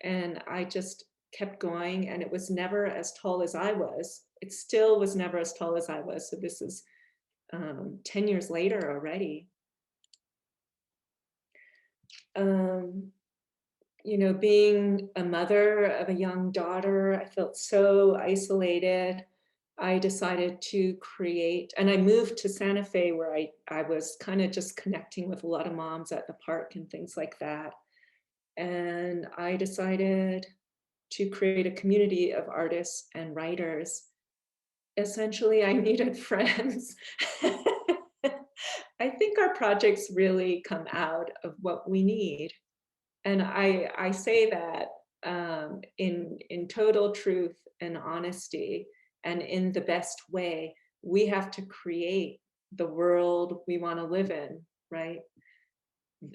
And I just kept going, and it was never as tall as I was. It still was never as tall as I was. So this is 10 years later already. You know, being a mother of a young daughter, I felt so isolated. I decided to create, and I moved to Santa Fe where I was kind of just connecting with a lot of moms at the park and things like that. And I decided to create a community of artists and writers. Essentially, I needed friends. I think our projects really come out of what we need. And I say that in total truth and honesty, and in the best way. We have to create the world we want to live in, right?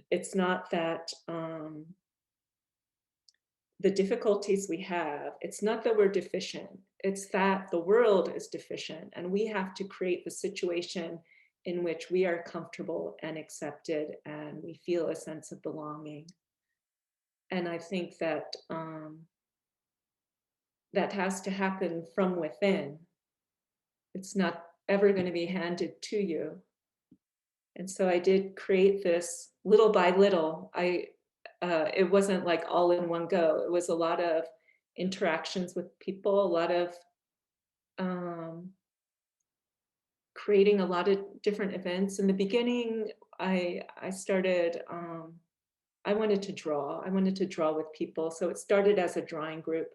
It's not that the difficulties we have, it's not that we're deficient, it's that the world is deficient, and we have to create the situation in which we are comfortable and accepted and we feel a sense of belonging. And I think that that has to happen from within. It's not ever going to be handed to you. And so I did create this little by little. It wasn't like all in one go. It was a lot of interactions with people, a lot of creating a lot of different events. In the beginning, I started, I wanted to draw. I wanted to draw with people. So it started as a drawing group.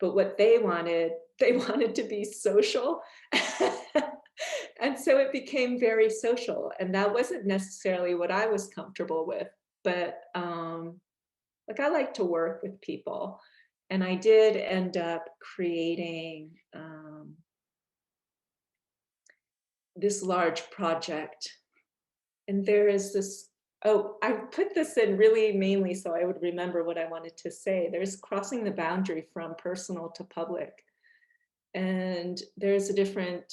But what they wanted to be social. And so it became very social. And that wasn't necessarily what I was comfortable with. But like, I like to work with people. And I did end up creating this large project. And there is this Oh, I put this in really mainly so I would remember what I wanted to say. There's crossing the boundary from personal to public. And there's a different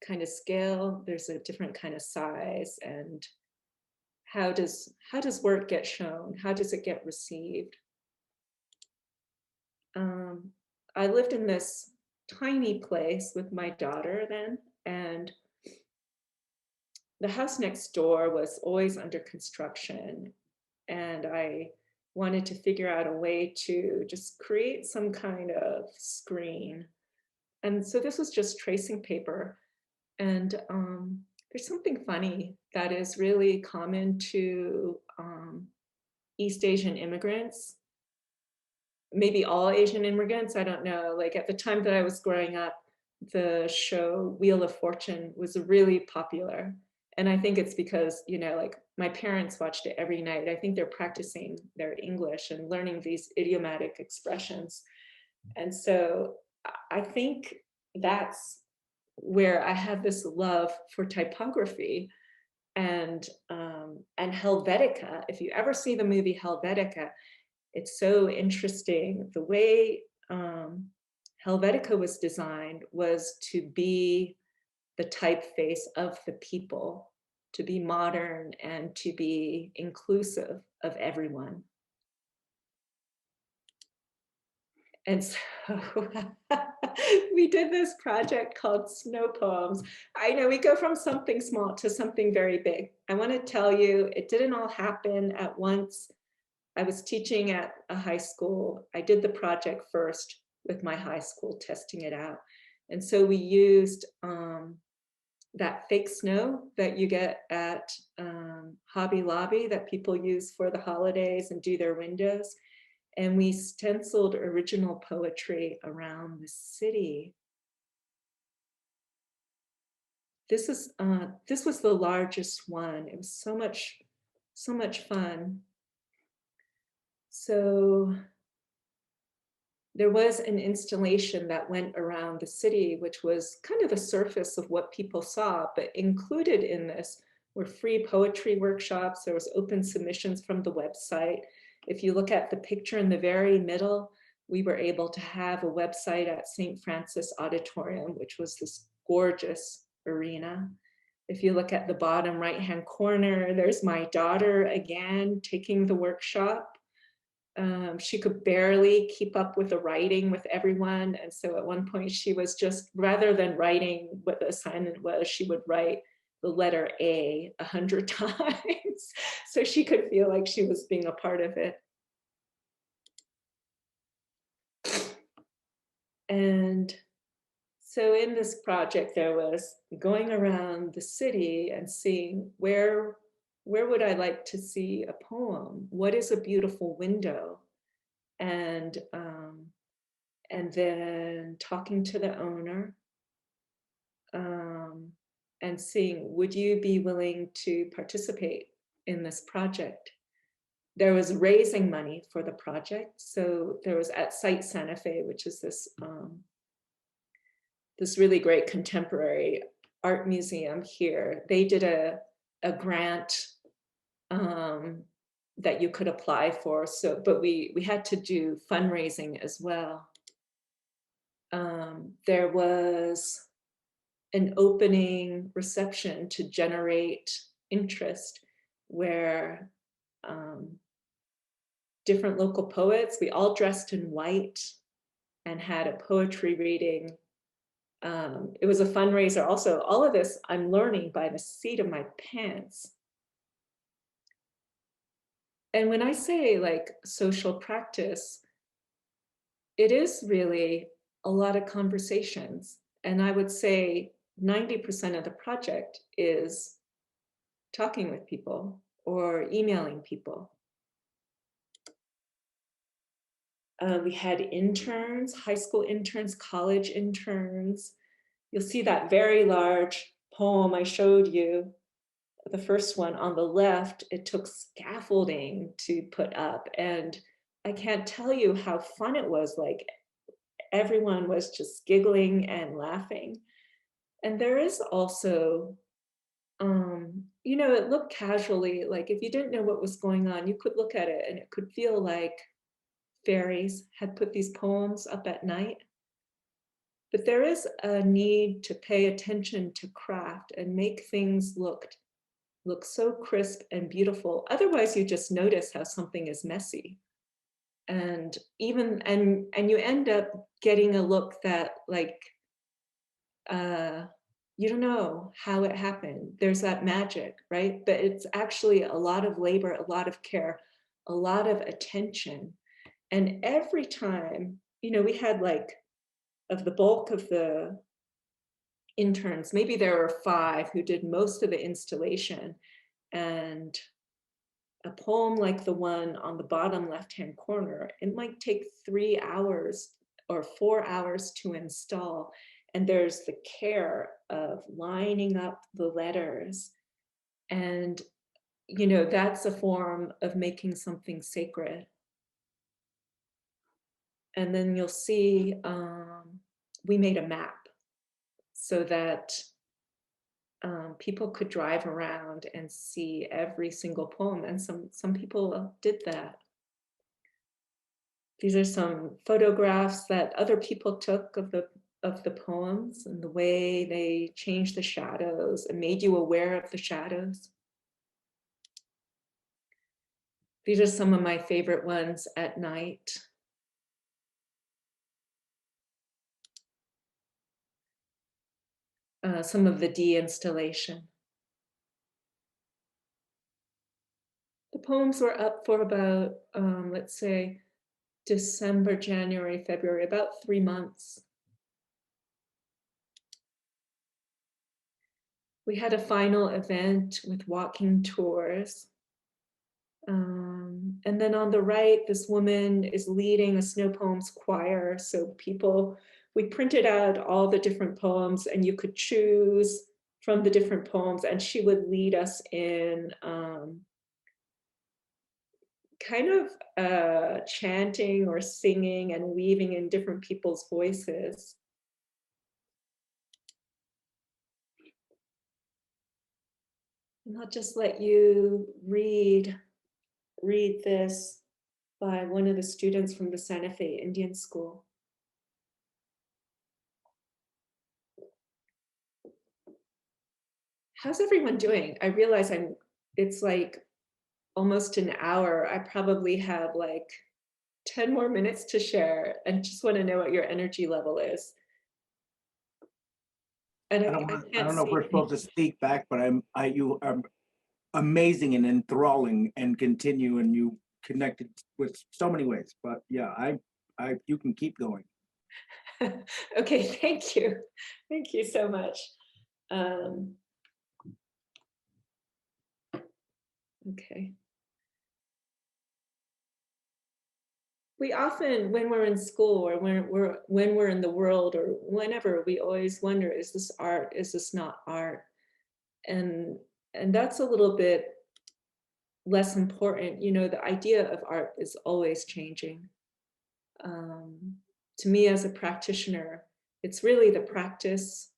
kind of scale, there's a different kind of size, and how does work get shown? How does it get received? I lived in this tiny place with my daughter then, and the house next door was always under construction, and I wanted to figure out a way to just create some kind of screen. And so this was just tracing paper. And there's something funny that is really common to East Asian immigrants, maybe all Asian immigrants, I don't know. Like at the time that I was growing up, the show Wheel of Fortune was really popular. And I think it's because, you know, like my parents watched it every night. I think they're practicing their English and learning these idiomatic expressions. And so I think that's where I have this love for typography and Helvetica. If you ever see the movie Helvetica, it's so interesting. The way Helvetica was designed was to be the typeface of the people, to be modern and to be inclusive of everyone. And so we did this project called Snow Poems. I know we go from something small to something very big. I want to tell you, it didn't all happen at once. I was teaching at a high school. I did the project first with my high school, testing it out. And so we used that fake snow that you get at Hobby Lobby that people use for the holidays and do their windows. And we stenciled original poetry around the city. This was the largest one. It was so much fun. So there was an installation that went around the city, which was kind of the surface of what people saw, but included in this were free poetry workshops. There was open submissions from the website. If you look at the picture in the very middle, we were able to have a website at St. Francis Auditorium, which was this gorgeous arena. If you look at the bottom right-hand corner, there's my daughter again taking the workshop. She could barely keep up with the writing with everyone. And so at one point she was just, rather than writing what the assignment was, she would write the letter A 100 times. So she could feel like she was being a part of it. And so in this project, there was going around the city and seeing where would I like to see a poem? What is a beautiful window? And then talking to the owner and seeing, would you be willing to participate in this project? There was raising money for the project. So there was at Site Santa Fe, which is this really great contemporary art museum here. They did a grant that you could apply for. So, but we had to do fundraising as well. There was an opening reception to generate interest where different local poets, we all dressed in white and had a poetry reading. It was a fundraiser. Also, all of this I'm learning by the seat of my pants. And when I say like social practice, it is really a lot of conversations. And I would say 90% of the project is talking with people or emailing people. We had interns, high school interns, college interns. You'll see that very large poem I showed you, the first one on the left. It took scaffolding to put up. And I can't tell you how fun it was. Like everyone was just giggling and laughing. And there is also, know, it looked casually, like if you didn't know what was going on, you could look at it and it could feel like fairies had put these poems up at night. But there is a need to pay attention to craft and make things look so crisp and beautiful. Otherwise, you just notice how something is messy. And you end up getting a look that like, you don't know how it happened. There's that magic, right? But it's actually a lot of labor, a lot of care, a lot of attention. And every time, you know, we had like, of the bulk of the interns, maybe there were 5 who did most of the installation. And a poem like the one on the bottom left-hand corner, it might take 3 hours or 4 hours to install. And there's the care of lining up the letters. And, you know, that's a form of making something sacred. And then you'll see, we made a map so that people could drive around and see every single poem, and some people did that. These are some photographs that other people took of the poems and the way they changed the shadows and made you aware of the shadows. These are some of my favorite ones at night. Some of the de-installation. The poems were up for about, let's say, December, January, February, about 3 months. We had a final event with walking tours. And then on the right, this woman is leading a snow poems choir. So we printed out all the different poems and you could choose from the different poems, and she would lead us in kind of chanting or singing and weaving in different people's voices. And I'll just let you read this by one of the students from the Santa Fe Indian School. How's everyone doing? I realize it's like almost an hour. I probably have like 10 more minutes to share and just want to know what your energy level is. And I don't know if we're supposed to speak back, but you are amazing and enthralling and continue, and you connected with so many ways. But yeah, you can keep going. Okay, thank you. Thank you so much. Okay. We often, when we're in school or when we're in the world or whenever, we always wonder, is this art? Is this not art? And that's a little bit less important. You know, the idea of art is always changing. To me as a practitioner, it's really the practice.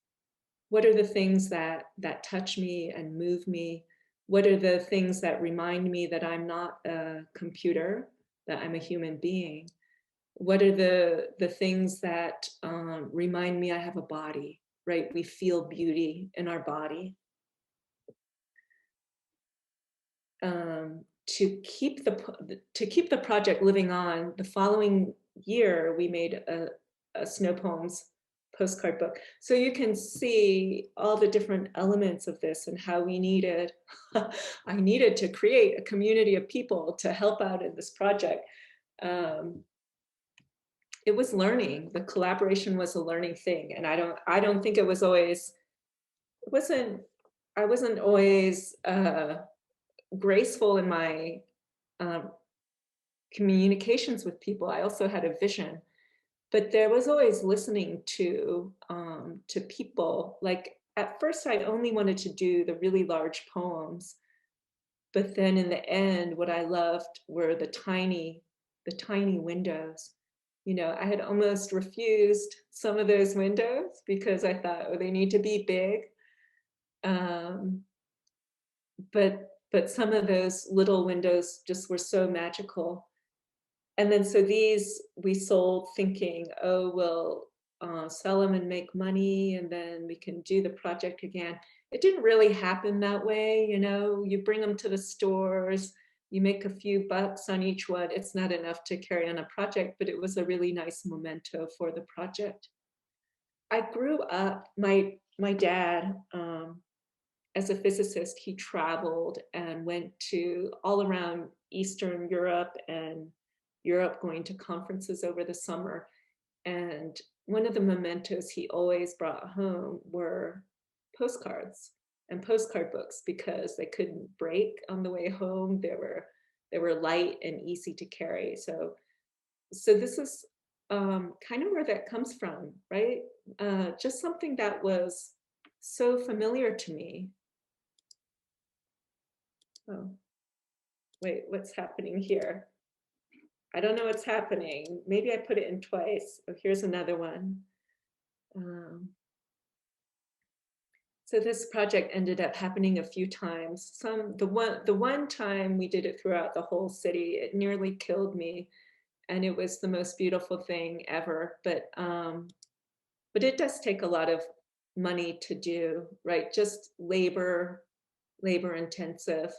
What are the things that touch me and move me? What are the things that remind me that I'm not a computer, that I'm a human being? What are the things that remind me I have a body, right? We feel beauty in our body. To keep the project living on, the following year we made a snow poems postcard book. So you can see all the different elements of this and how we needed, I needed to create a community of people to help out in this project. It was learning. The collaboration was a learning thing. And I don't think it was always, I wasn't always graceful in my communications with people. I also had a vision. But there was always listening to people. Like at first I only wanted to do the really large poems, but then in the end, what I loved were the tiny windows. You know, I had almost refused some of those windows because I thought, oh, they need to be big. but some of those little windows just were so magical. And then so these we sold thinking, oh, we'll sell them and make money, and then we can do the project again. It didn't really happen that way, you know. You bring them to the stores, you make a few bucks on each one. It's not enough to carry on a project, but it was a really nice memento for the project. I grew up, my dad, as a physicist, he traveled and went to all around Eastern Europe and Europe, going to conferences over the summer. And one of the mementos he always brought home were postcards and postcard books, because they couldn't break on the way home. They were light and easy to carry. So this is kind of where that comes from, right? Just something that was so familiar to me. Oh, wait, what's happening here? I don't know what's happening. Maybe I put it in twice. Oh, here's another one. So this project ended up happening a few times. The one time we did it throughout the whole city, it nearly killed me, and it was the most beautiful thing ever. But it does take a lot of money to do, right? Just labor intensive.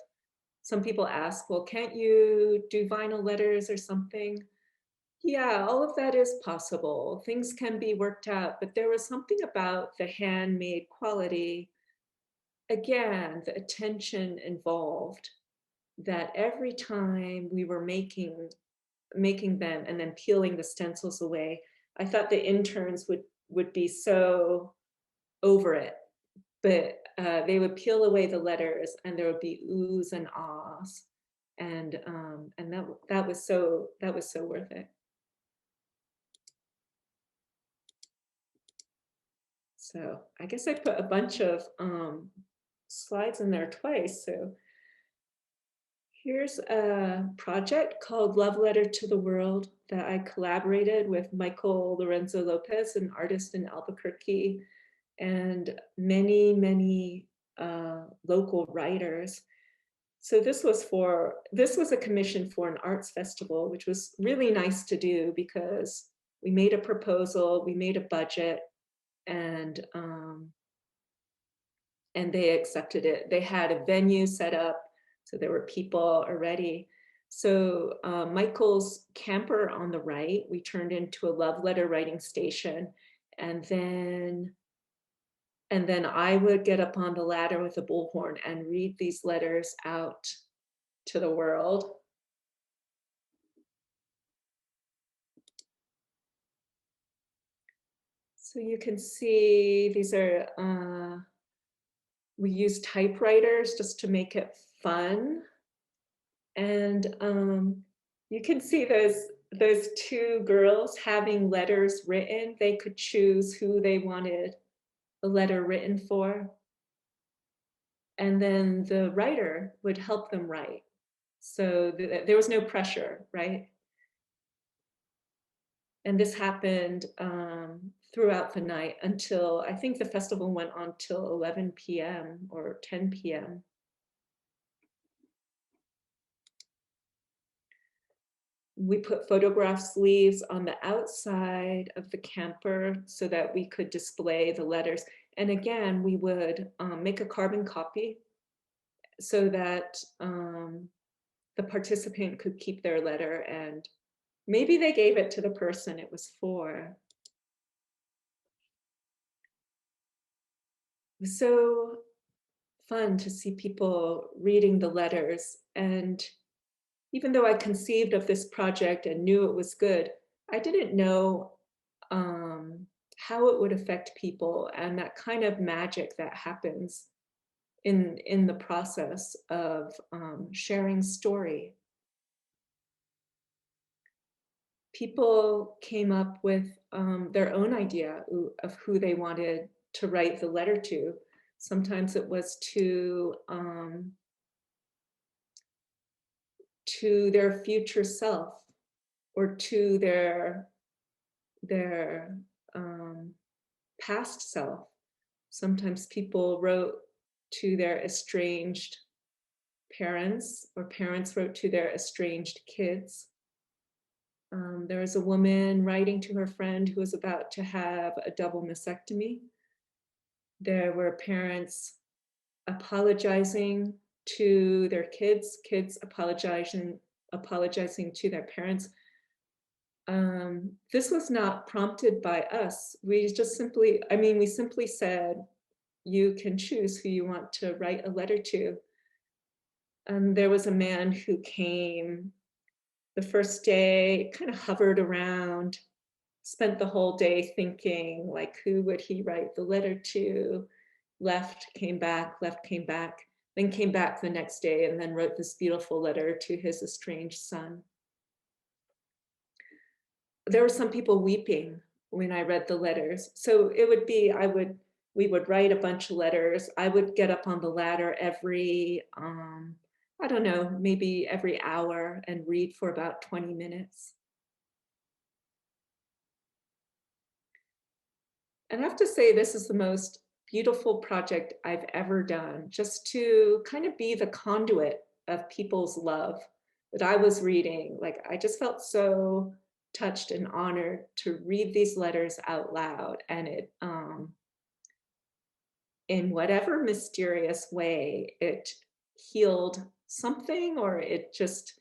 Some people ask, well, can't you do vinyl letters or something? Yeah, all of that is possible. Things can be worked out, but there was something about the handmade quality, again, the attention involved, that every time we were making them and then peeling the stencils away, I thought the interns would be so over it, but they would peel away the letters and there would be oohs and ahs, and that was so worth it. So I guess I put a bunch of slides in there twice. So here's a project called Love Letter to the World that I collaborated with Michael Lorenzo Lopez, an artist in Albuquerque, and many local writers. So this was a commission for an arts festival, which was really nice to do, because we made a proposal, we made a budget, and they accepted it. They had a venue set up, so there were people already. So Michael's camper on the right, we turned into a love letter writing station, and then I would get up on the ladder with a bullhorn and read these letters out to the world. So you can see these are, we use typewriters just to make it fun. And you can see those two girls having letters written. They could choose who they wanted a letter written for. And then the writer would help them write. So there was no pressure, right? And this happened throughout the night until, I think the festival went on till 11 p.m. or 10 p.m. We put photograph sleeves on the outside of the camper so that we could display the letters. And again, we would make a carbon copy so that the participant could keep their letter, and maybe they gave it to the person it was for. It was so fun to see people reading the letters. And even though I conceived of this project and knew it was good, I didn't know how it would affect people, and that kind of magic that happens in the process of sharing story. People came up with their own idea of who they wanted to write the letter to. Sometimes it was to their future self, or to their past self. Sometimes people wrote to their estranged parents, or parents wrote to their estranged kids. There was a woman writing to her friend who was about to have a double mastectomy. There were parents apologizing to their kids, kids apologizing to their parents. This was not prompted by us. We just simply, we simply said, you can choose who you want to write a letter to. And there was a man who came the first day, kind of hovered around, spent the whole day thinking, like, who would he write the letter to? Left, came back, then came back the next day and then wrote this beautiful letter to his estranged son. There were some people weeping when I read the letters. So it would be, we would write a bunch of letters. I would get up on the ladder every, I don't know, maybe every hour and read for about 20 minutes. And I have to say, this is the most beautiful project I've ever done, just to kind of be the conduit of people's love that I was reading. Like, I just felt so touched and honored to read these letters out loud, and it, in whatever mysterious way, it healed something, or it just,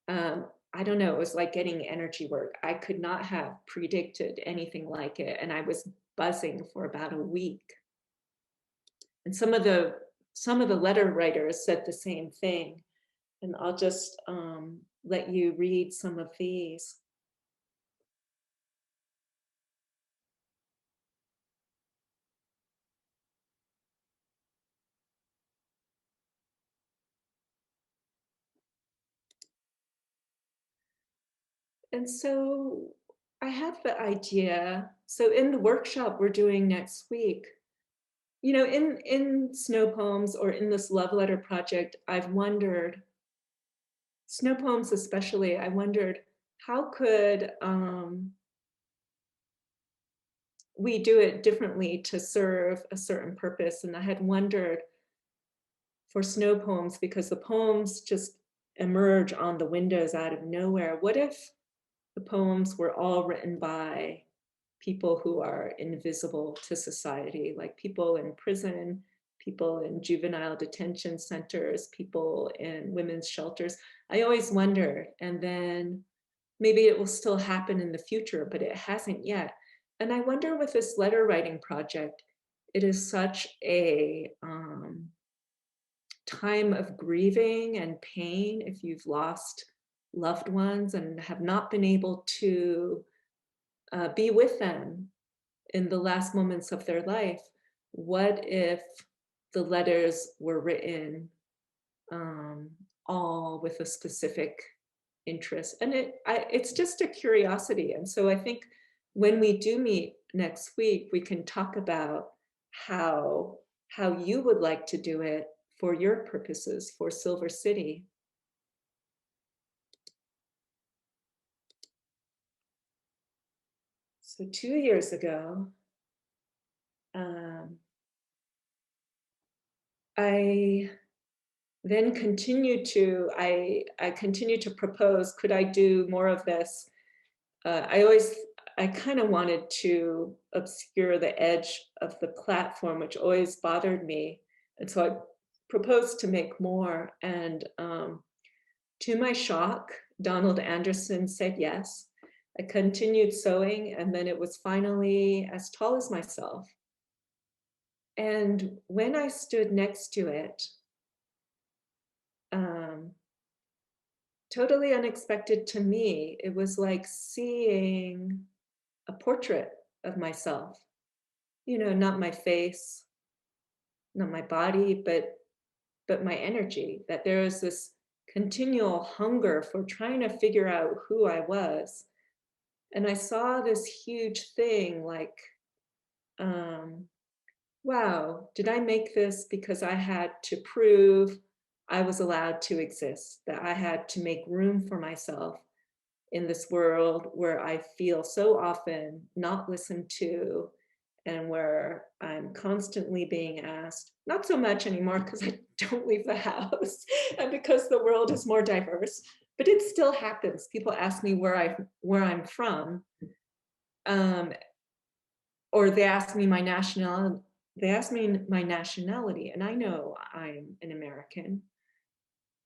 I don't know, it was like getting energy work. I could not have predicted anything like it, and I was buzzing for about a week. And some of the letter writers said the same thing, and I'll just let you read some of these. And so I have the idea. So in the workshop we're doing next week, you know, in Snow Poems, or in this love letter project, I've wondered, Snow Poems especially, I wondered, how could we do it differently to serve a certain purpose? And I had wondered for Snow Poems, because the poems just emerge on the windows out of nowhere, what if the poems were all written by people who are invisible to society, like people in prison, people in juvenile detention centers, people in women's shelters? I always wonder, and then maybe it will still happen in the future, but it hasn't yet. And I wonder, with this letter writing project, it is such a time of grieving and pain if you've lost loved ones and have not been able to be with them in the last moments of their life. What if the letters were written all with a specific interest? And it's just a curiosity. And so I think when we do meet next week, we can talk about how you would like to do it for your purposes, for Silver City. So 2 years ago, I then continued to, I continued to propose, could I do more of this? I kind of wanted to obscure the edge of the platform, which always bothered me. And so I proposed to make more. And to my shock, Donald Anderson said yes. I continued sewing, and then it was finally as tall as myself. And when I stood next to it, totally unexpected to me, it was like seeing a portrait of myself. You know, not my face, not my body, but my energy, that there was this continual hunger for trying to figure out who I was. And I saw this huge thing, like, wow, did I make this because I had to prove I was allowed to exist, that I had to make room for myself in this world where I feel so often not listened to and where I'm constantly being asked, not so much anymore because I don't leave the house and because the world is more diverse, but it still happens. People ask me where I'm from, or they ask me my nationality. And I know I'm an American,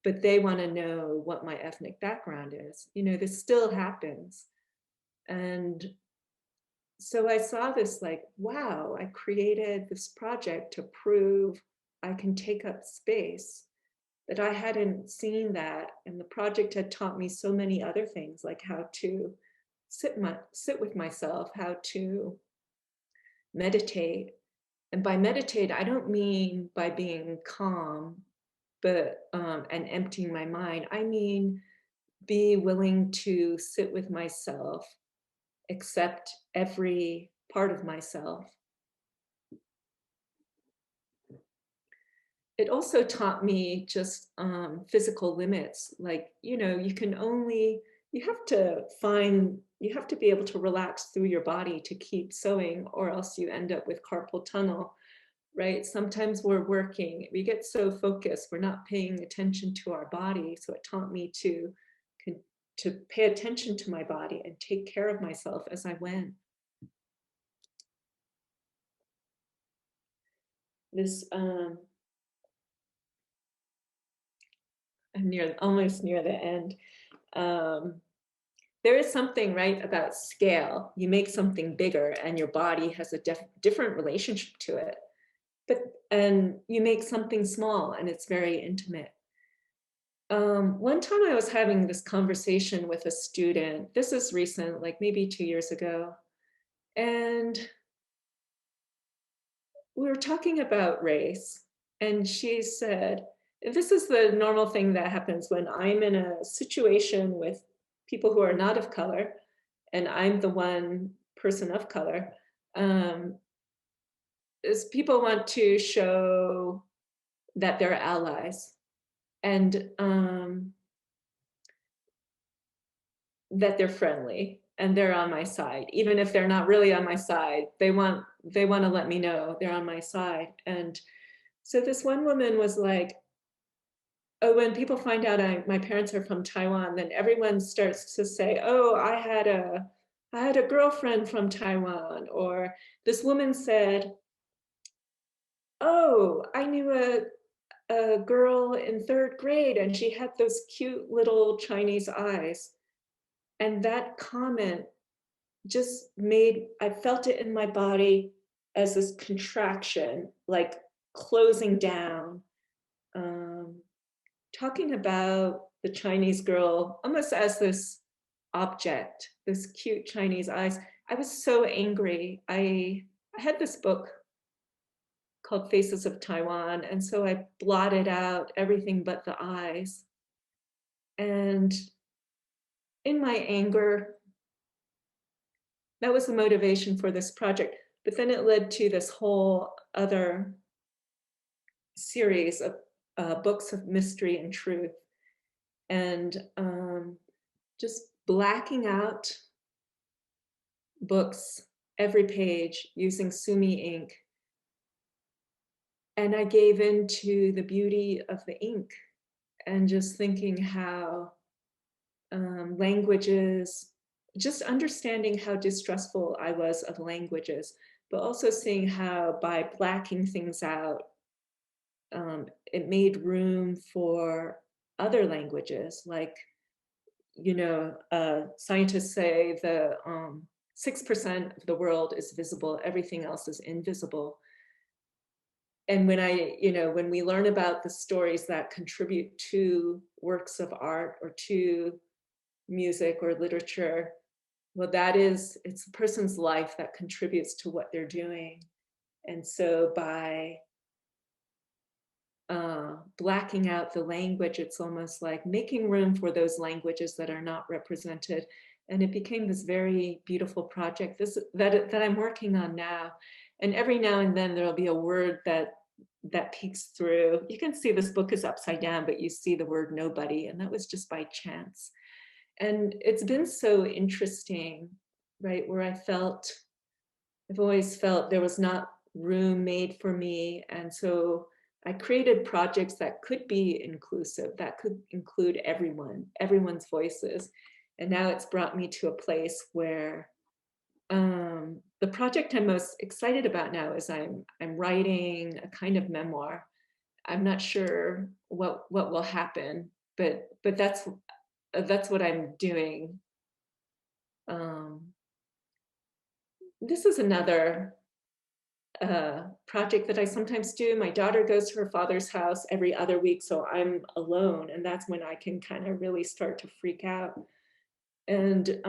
but they want to know what my ethnic background is. You know, this still happens. And so I saw this like, wow, I created this project to prove I can take up space, that I hadn't seen that. And the project had taught me so many other things, like how to sit with myself, how to meditate. And by meditate, I don't mean by being calm, but and emptying my mind. I mean, be willing to sit with myself, accept every part of myself. It also taught me just physical limits. Like, you know, you have to be able to relax through your body to keep sewing, or else you end up with carpal tunnel, right? Sometimes we're working, we get so focused, we're not paying attention to our body. So it taught me to pay attention to my body and take care of myself as I went. This, I'm almost near the end. There is something, right, about scale. You make something bigger and your body has a different relationship to it. And you make something small and it's very intimate. One time I was having this conversation with a student. This is recent, like maybe 2 years ago. And we were talking about race. And she said, this is the normal thing that happens when I'm in a situation with people who are not of color, and I'm the one person of color, is people want to show that they're allies, and that they're friendly and they're on my side. Even if they're not really on my side, they want to let me know they're on my side. And so this one woman was like, oh, when people find out my parents are from Taiwan, then everyone starts to say, oh, I had a girlfriend from Taiwan. Or this woman said, oh, I knew a girl in 3rd grade and she had those cute little Chinese eyes. And that comment just I felt it in my body as this contraction, like closing down, talking about the Chinese girl almost as this object, this cute Chinese eyes. I was so angry. I had this book called Faces of Taiwan, and so I blotted out everything but the eyes. And in my anger, that was the motivation for this project. But then it led to this whole other series of books of mystery and truth, and just blacking out books every page using Sumi ink. And I gave in to the beauty of the ink and just thinking how languages, just understanding how distrustful I was of languages, but also seeing how by blacking things out, it made room for other languages. Like, you know, scientists say the 6% of the world is visible, everything else is invisible. And when we learn about the stories that contribute to works of art or to music or literature, well, it's a person's life that contributes to what they're doing. And so by blacking out the language, it's almost like making room for those languages that are not represented. And it became this very beautiful project that I'm working on now. And every now and then there'll be a word that peeks through. You can see this book is upside down, but you see the word nobody, and that was just by chance. And it's been so interesting, right, where I felt I've always felt there was not room made for me. And so I created projects that could be inclusive, that could include everyone's voices. And now it's brought me to a place where the project I'm most excited about now is I'm writing a kind of memoir. I'm not sure what will happen, but that's what I'm doing. This is another project that I sometimes do. My daughter goes to her father's house every other week, so I'm alone, and that's when I can kind of really start to freak out. And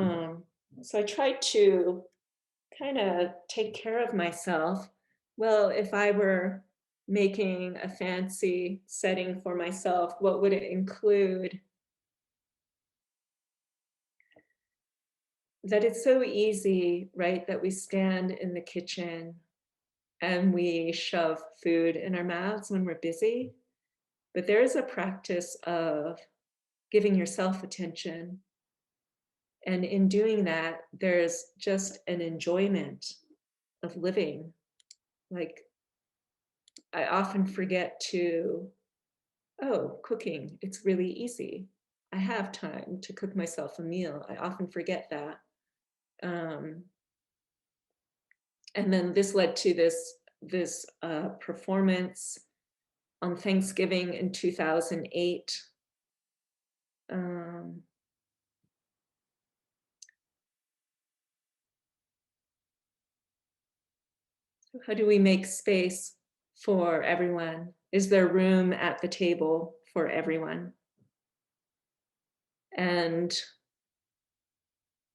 so I try to kind of take care of myself. Well, if I were making a fancy setting for myself, what would it include? That it's so easy, right, that we stand in the kitchen and we shove food in our mouths when we're busy. But there is a practice of giving yourself attention. And in doing that, there's just an enjoyment of living. Like, I often forget to, oh, cooking, it's really easy. I have time to cook myself a meal. I often forget that. And then this led to this performance on Thanksgiving in 2008. So how do we make space for everyone? Is there room at the table for everyone? And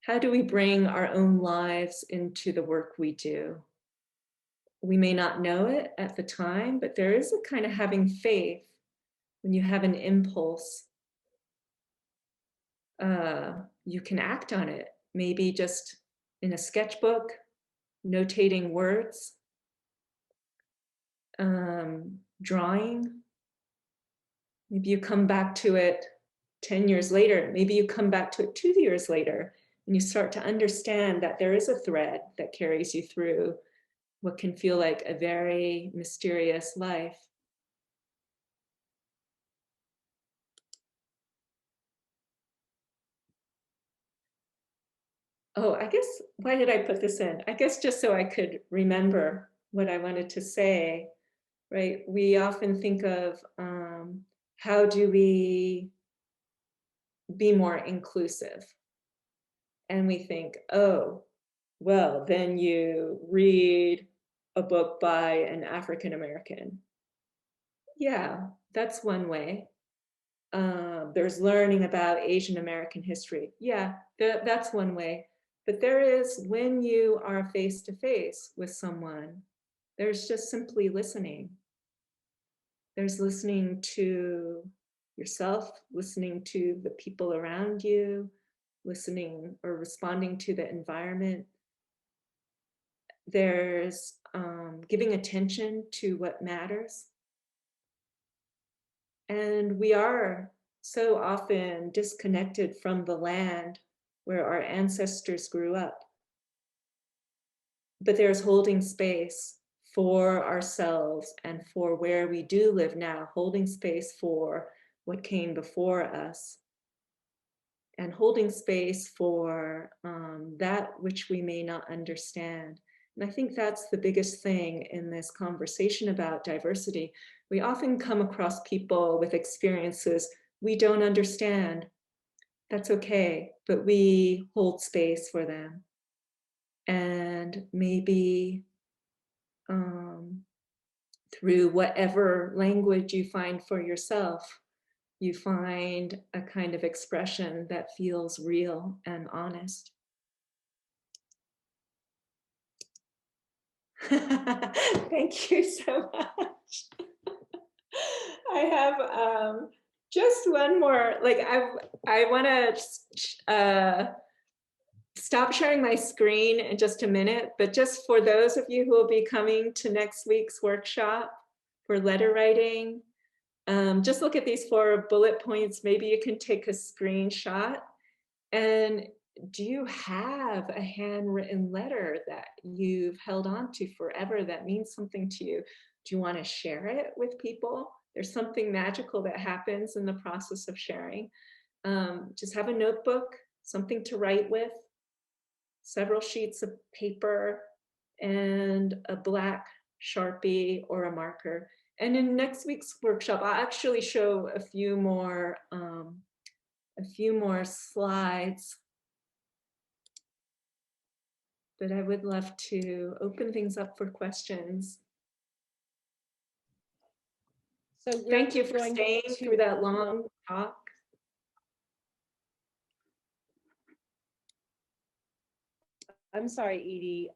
how do we bring our own lives into the work we do? We may not know it at the time, but there is a kind of having faith when you have an impulse. You can act on it, maybe just in a sketchbook, notating words, drawing. Maybe you come back to it 10 years later. Maybe you come back to it 2 years later, and you start to understand that there is a thread that carries you through what can feel like a very mysterious life. Oh, I guess, why did I put this in? I guess just so I could remember what I wanted to say, right? We often think of how do we be more inclusive? And we think, oh, well, then you read a book by an African American. Yeah, that's one way. There's learning about Asian American history. Yeah, that's one way. But there is, when you are face to face with someone, there's just simply listening. There's listening to yourself, listening to the people around you, listening or responding to the environment. There's giving attention to what matters. And we are so often disconnected from the land where our ancestors grew up. But there's holding space for ourselves and for where we do live now, holding space for what came before us, and holding space for that which we may not understand. And I think that's the biggest thing in this conversation about diversity. We often come across people with experiences we don't understand. That's okay, but we hold space for them. And maybe through whatever language you find for yourself, you find a kind of expression that feels real and honest. Thank you so much. I have just one more, like I want to stop sharing my screen in just a minute, but just for those of you who will be coming to next week's workshop for letter writing, just look at these 4 bullet points. Maybe you can take a screenshot and do you have a handwritten letter that you've held on to forever that means something to you? Do you want to share it with people? There's something magical that happens in the process of sharing. Just have a notebook, something to write with, several sheets of paper, and a black Sharpie or a marker. And in next week's workshop, I'll actually show a few more slides. But I would love to open things up for questions. So Thank you we're for going staying to- through that long talk. I'm sorry, Edie.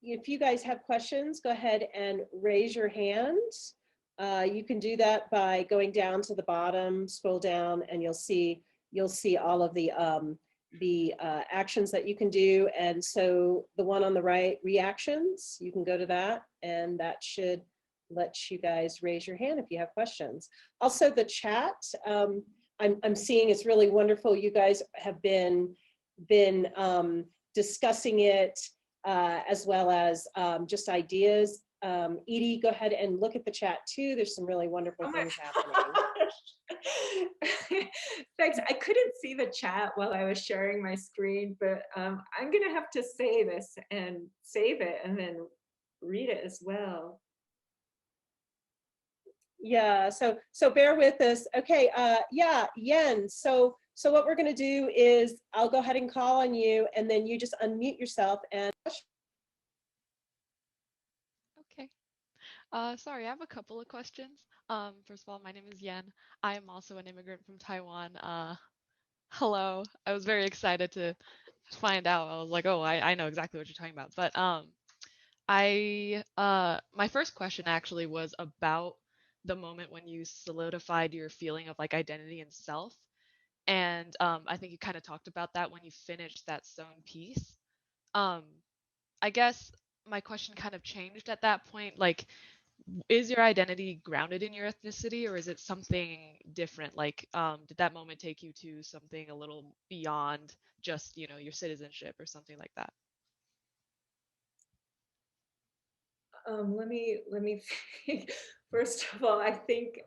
If you guys have questions, go ahead and raise your hand. You can do that by going down to the bottom, scroll down, and you'll see all of the actions that you can do. And so the one on the right, reactions, you can go to that, and that should let you guys raise your hand if you have questions. Also, the chat, I'm seeing it's really wonderful. You guys have been discussing it as well as just ideas. Edie, go ahead and look at the chat too. There's some really wonderful things happening. Thanks. I couldn't see the chat while I was sharing my screen, but I'm gonna have to say this and save it and then read it as well. Yeah, so bear with us. Okay, yeah, Yen. So what we're gonna do is I'll go ahead and call on you, and then you just unmute yourself and. Okay. Sorry, I have a couple of questions. First of all, my name is Yen. I am also an immigrant from Taiwan. Hello. I was very excited to find out. I was like, oh, I know exactly what you're talking about. But my first question actually was about the moment when you solidified your feeling of like identity and self. And I think you kind of talked about that when you finished that sewn piece. Um, I guess my question kind of changed at that point. Like, is your identity grounded in your ethnicity, or is it something different? Like, did that moment take you to something a little beyond just, you know, your citizenship or something like that? Let me think. First of all, I think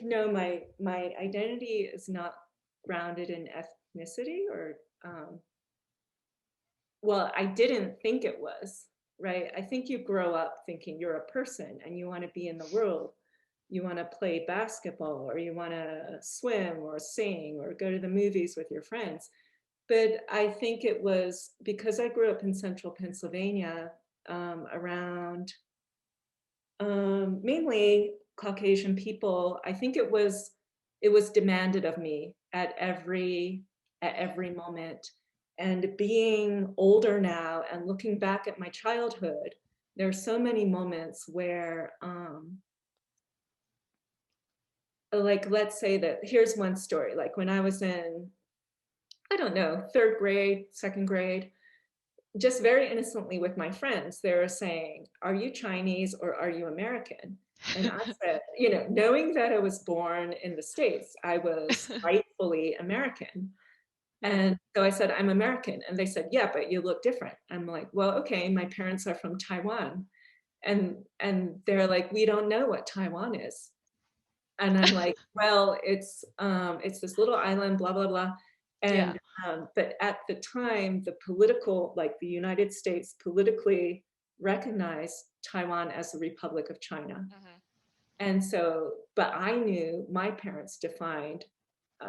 no, my identity is not grounded in ethnicity, or well, I didn't think it was, right? I think you grow up thinking you're a person and you want to be in the world. You want to play basketball, or you want to swim or sing or go to the movies with your friends. But I think it was because I grew up in central Pennsylvania, around mainly Caucasian people. I think it was demanded of me at every moment. And being older now and looking back at my childhood, there are so many moments where like, let's say that here's one story. Like when I was in, I don't know, third grade, second grade, just very innocently with my friends, they were saying, are you Chinese or are you American? And I said, you know, knowing that I was born in the States, I was rightfully American. And so I said, I'm American. And they said, yeah, but you look different. I'm like, well, okay, my parents are from Taiwan. And they're like, we don't know what Taiwan is. And I'm like, well, it's this little island, blah, blah, blah. And but at the time, the political, like the United States politically recognized Taiwan as the Republic of China. And so, but I knew my parents defined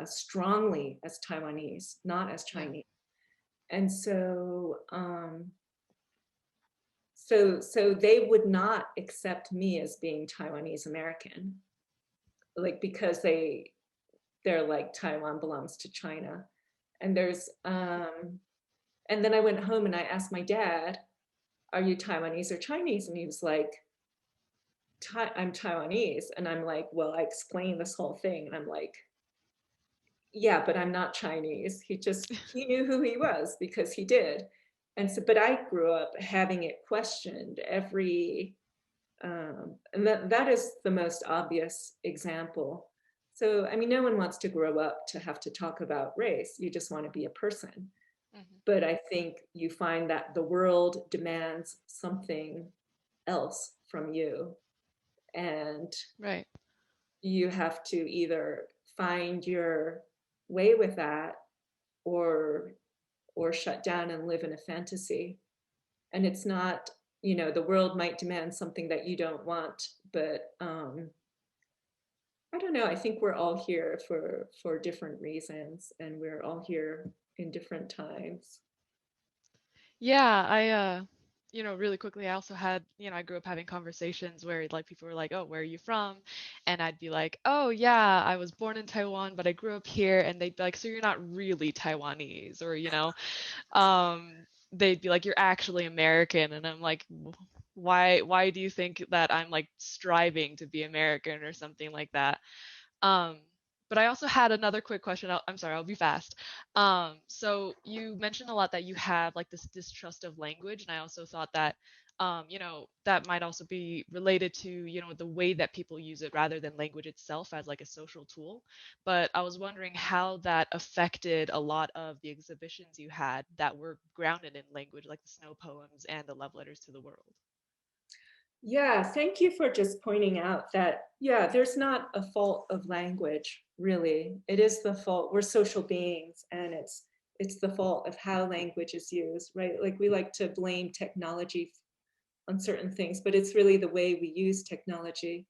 strongly as Taiwanese, not as Chinese. And so, so they would not accept me as being Taiwanese American, like because they're like Taiwan belongs to China. And there's and then I went home and I asked my dad, are you Taiwanese or Chinese? And he was like, I'm Taiwanese. And I'm like, well, I explained this whole thing. And I'm like, yeah, but I'm not Chinese. He knew who he was because he did. And so, but I grew up having it questioned every, and that is the most obvious example So, I mean, no one wants to grow up to have to talk about race. You just want to be a person. Mhm. But I think you find that the world demands something else from you. And Right. you have to either find your way with that or shut down and live in a fantasy. And it's not, you know, the world might demand something that you don't want, but I don't know. I think we're all here for different reasons, and we're all here in different times. Yeah, really quickly, I also had, I grew up having conversations where like people were like, "Oh, where are you from?" And I'd be like, "Oh, yeah, I was born in Taiwan, but I grew up here." And they'd be like, "So you're not really Taiwanese?" Or, they'd be like, "You're actually American." And I'm like, Why do you think that I'm like striving to be American or something like that?" Um, but I also had another quick question. I'm sorry, I'll be fast. So you mentioned a lot that you have like this distrust of language, and I also thought that, that might also be related to, the way that people use it rather than language itself as like a social tool. But I was wondering how that affected a lot of the exhibitions you had that were grounded in language, like the snow poems and the love letters to the world. Yeah, thank you for just pointing out that, yeah, there's not a fault of language, really. It is the fault, we're social beings, and it's the fault of how language is used, right? Like we like to blame technology on certain things, but it's really the way we use technology.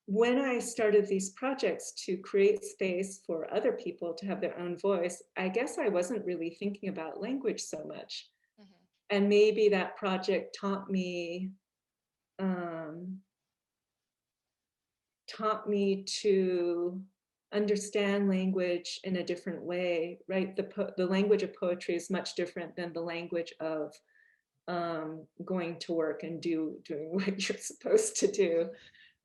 When I started these projects to create space for other people to have their own voice, I guess I wasn't really thinking about language so much. Mhm. And maybe that project um, taught me to understand language in a different way, right? The language of poetry is much different than the language of going to work and doing what you're supposed to do,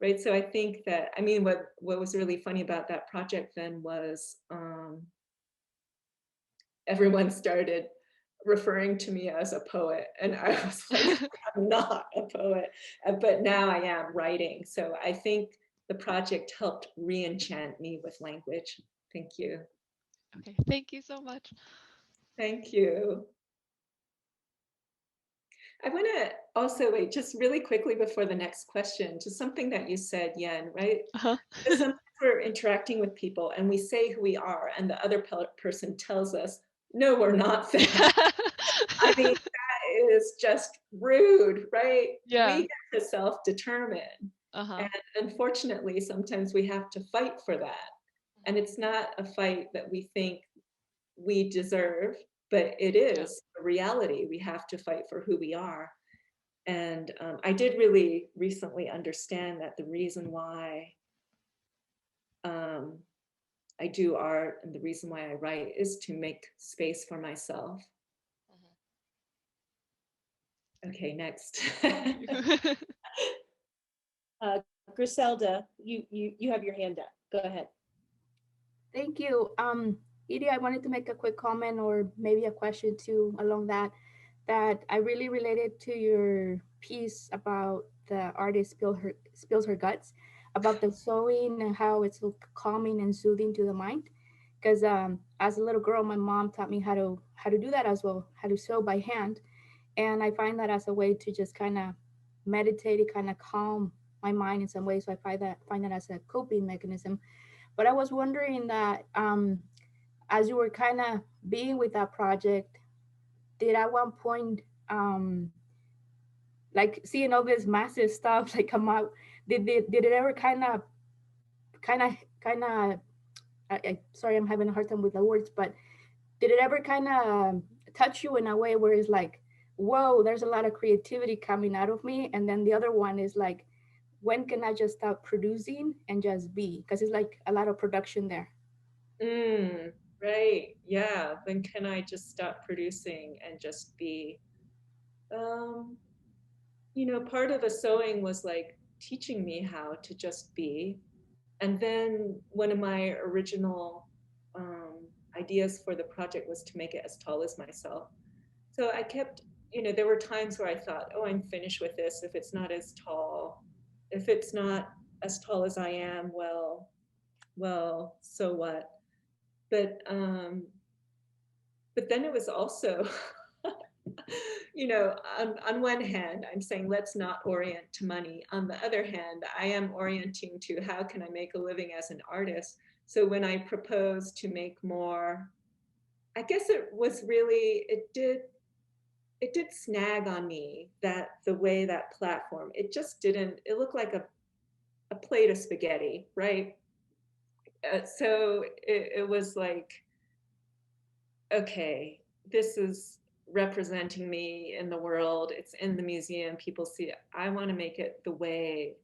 right? So I think that, I mean, what was really funny about that project then was everyone started referring to me as a poet, and I was like, I'm not a poet, but now I am writing. So I think the project helped re-enchant me with language. Thank you. Okay, thank you so much. Thank you. I want to also wait just really quickly before the next question to something that you said, Yen, right? Uh-huh. Because sometimes we're interacting with people and we say who we are, and the other person tells us, no, we're not that. I mean, that is just rude, right? We Yeah. get to self-determine. Uh-huh. And unfortunately, sometimes we have to fight for that. And it's not a fight that we think we deserve, but it Yeah. is a reality. We have to fight for who we are. And I did really recently understand that the reason why um, I do art and the reason why I write is to make space for myself. Okay, next. Thank you. Griselda, you have your hand up. Go ahead. Thank you. Edie, I wanted to make a quick comment or maybe a question too along that I really related to your piece about the artist spills her guts about the sewing and how it's so calming and soothing to the mind. Because as a little girl, my mom taught me how to do that as well, how to sew by hand, and I find that as a way to just kind of meditate, it kind of calm my mind in some ways. So I find that as a coping mechanism. But I was wondering that as you were kind of being with that project, did at one point, like seeing all this massive stuff like come out, did it ever kind of, kind of, sorry, I'm having a hard time with the words, but did it ever kind of touch you in a way where it's like, whoa, there's a lot of creativity coming out of me? And then the other one is like, when can I just stop producing and just be? Because it's like a lot of production there. Right. Yeah. When can I just stop producing and just be? Um, part of the sewing was like teaching me how to just be. And then one of my original ideas for the project was to make it as tall as myself. So I kept, there were times where I thought, oh, I'm finished with this if it's not as tall if it's not as tall as I am, well, so what? But then it was also, you know, on one hand, I'm saying let's not orient to money. On the other hand, I am orienting to how can I make a living as an artist. So when I proposed to make more, I guess it was really, it did snag on me that the way that platform, it just didn't, it looked like a plate of spaghetti, right? So it was like, okay, this is representing me in the world. It's in the museum. People see it. I want to make it the way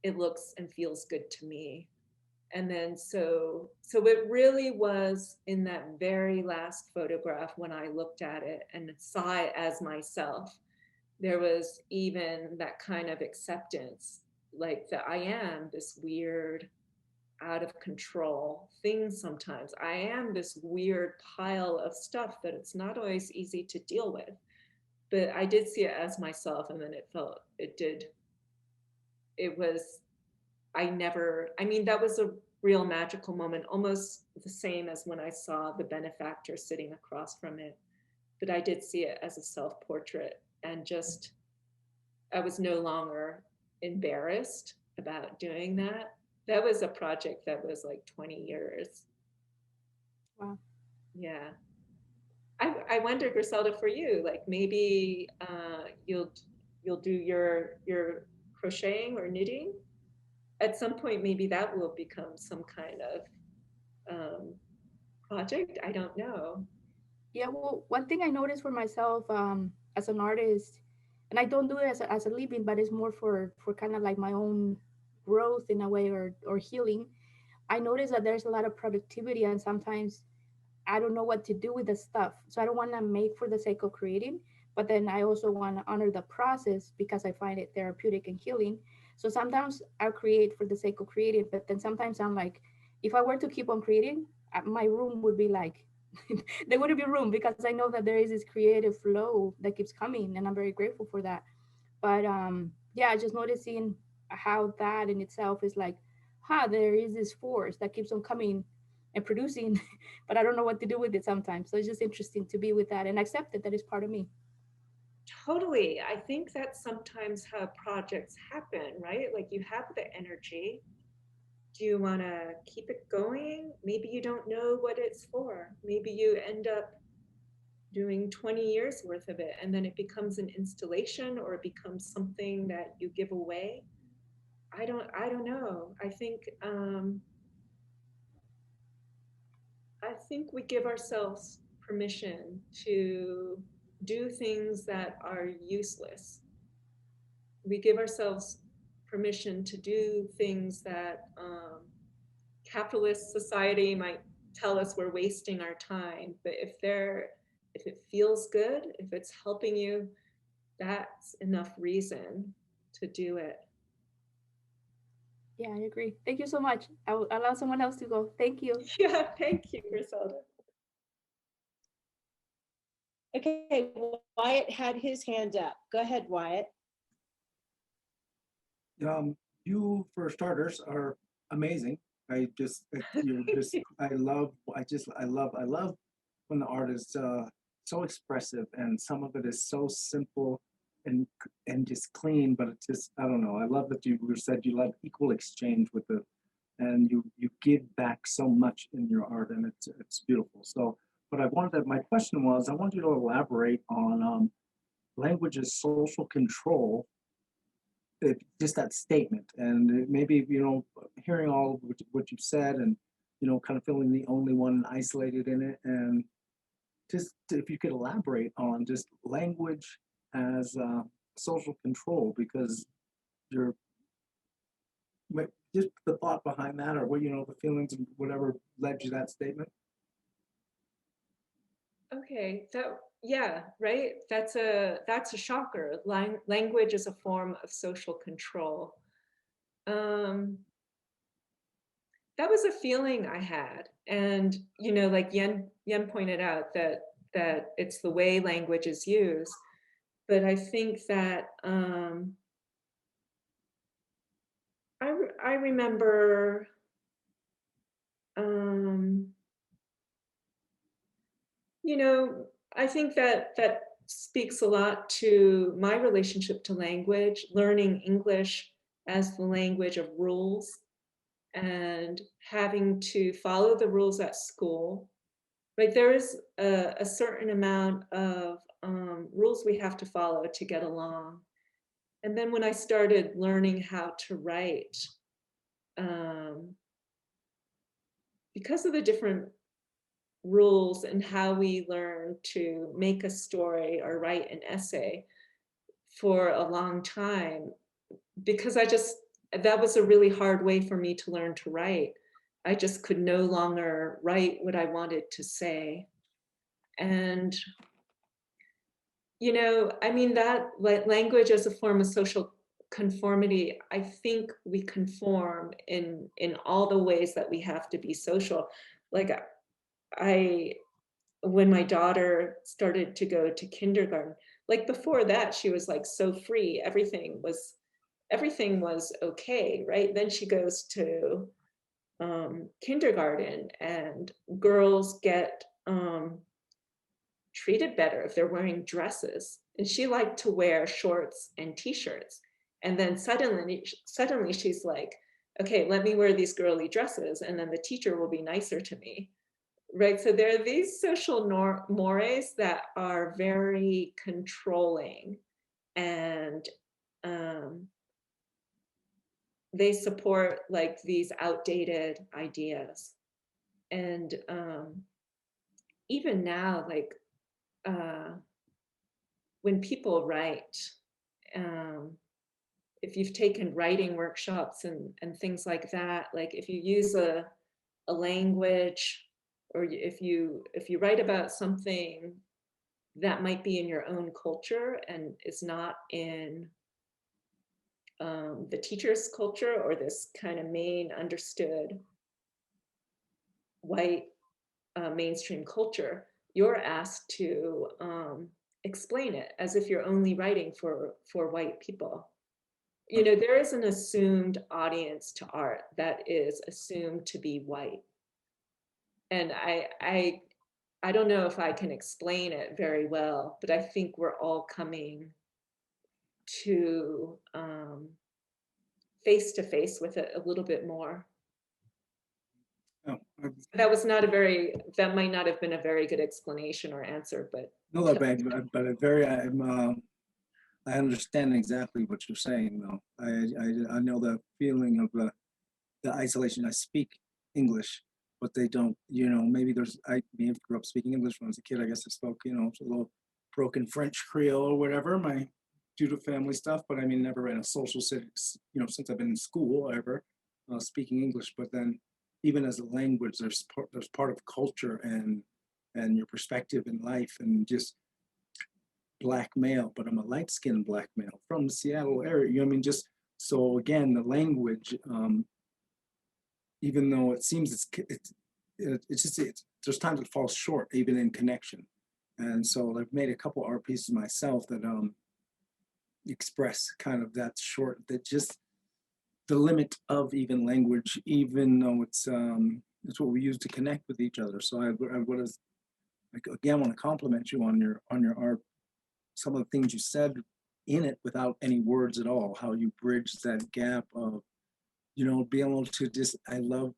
it looks and feels good to me. And then so it really was in that very last photograph when I looked at it and saw it as myself. There was even that kind of acceptance, like that I am this weird, out of control thing sometimes. I am this weird pile of stuff that it's not always easy to deal with. But I did see it as myself, and then it was, I mean, that was a real magical moment, almost the same as when I saw the benefactor sitting across from it. But I did see it as a self-portrait, and just, I was no longer embarrassed about doing that. That was a project that was like 20 years. Wow. Yeah. I wonder, Griselda, for you, like maybe you'll do your crocheting or knitting at some point. Maybe that will become some kind of project. I don't know. Yeah, well, one thing I noticed for myself as an artist, and I don't do it as a living, but it's more for kind of like my own growth in a way, or healing. I noticed that there's a lot of productivity, and sometimes I don't know what to do with the stuff. So I don't want to make for the sake of creating, but then I also want to honor the process because I find it therapeutic and healing. So sometimes I'll create for the sake of creating, but then sometimes I'm like, if I were to keep on creating, my room would be like, there wouldn't be room, because I know that there is this creative flow that keeps coming, and I'm very grateful for that. But yeah, just noticing how that in itself is like, there is this force that keeps on coming and producing, but I don't know what to do with it sometimes. So it's just interesting to be with that and accept it, that is part of me. Totally. I think that's sometimes how projects happen, right? Like you have the energy. Do you want to keep it going? Maybe you don't know what it's for. Maybe you end up doing 20 years worth of it, and then it becomes an installation, or it becomes something that you give away. I don't know. I think we give ourselves permission to do things that are useless. We give ourselves permission to do things that capitalist society might tell us we're wasting our time. But if it feels good, if it's helping you, that's enough reason to do it. Yeah, I agree. Thank you so much. I will allow someone else to go. Thank you. Yeah, thank you, Griselda. Okay, Wyatt had his hand up. Go ahead, Wyatt. You, for starters, are amazing. You're just, I love when the art is so expressive, and some of it is so simple and just clean, but it's just, I don't know. I love that you said you love equal exchange with it, and you give back so much in your art, and it's beautiful. So, but my question was, I want you to elaborate on language as social control, just that statement, and maybe, hearing all of what you've said, and kind of feeling the only one isolated in it, and just if you could elaborate on just language as social control, because you're just the thought behind that, or what, the feelings and whatever led you to that statement. Okay, yeah, right. That's a shocker. Language is a form of social control. That was a feeling I had, and like Yen pointed out that it's the way language is used. But I think that I remember you know, I think that that speaks a lot to my relationship to language, learning English as the language of rules and having to follow the rules at school. Right, there is a certain amount of rules we have to follow to get along. And then when I started learning how to write, um, because of the different rules and how we learn to make a story or write an essay for a long time, because that was a really hard way for me to learn to write. I just could no longer write what I wanted to say. And, I mean, that language as a form of social conformity, I think we conform in all the ways that we have to be social. Like I when my daughter started to go to kindergarten, like before that, she was like so free. Everything was okay, right? Then she goes to kindergarten, and girls get treated better if they're wearing dresses. And she liked to wear shorts and t-shirts. And then suddenly she's like, okay, let me wear these girly dresses, and then the teacher will be nicer to me. Right, so there are these social mores that are very controlling, and they support like these outdated ideas. And even now, like when people write, um, if you've taken writing workshops and things like that, like if you use a language, or if you write about something that might be in your own culture and is not in the teacher's culture, or this kind of main understood white mainstream culture, you're asked to explain it as if you're only writing for white people. There is an assumed audience to art that is assumed to be white. And I don't know if I can explain it very well, but I think we're all coming to face to face with it a little bit more. Oh, That might not have been a very good explanation or answer, but no, that bad, but a very, I understand exactly what you're saying, though. I know the feeling of the isolation. I speak English, but they don't, maybe I may have grew up speaking English when I was a kid. I guess I spoke, a little broken French Creole or whatever, due to family stuff, but I mean, never in a social setting, since I've been in school ever, speaking English. But then even as a language, there's part of culture and your perspective in life, and just black male, but I'm a light-skinned black male from the Seattle area. I mean, just so again, the language, even though it seems there's times it falls short, even in connection. And so I've made a couple art pieces myself that express kind of that just the limit of even language, even though it's what we use to connect with each other. So I again want to compliment you on your art. Some of the things you said in it without any words at all, how you bridge that gap of, being able to just, I love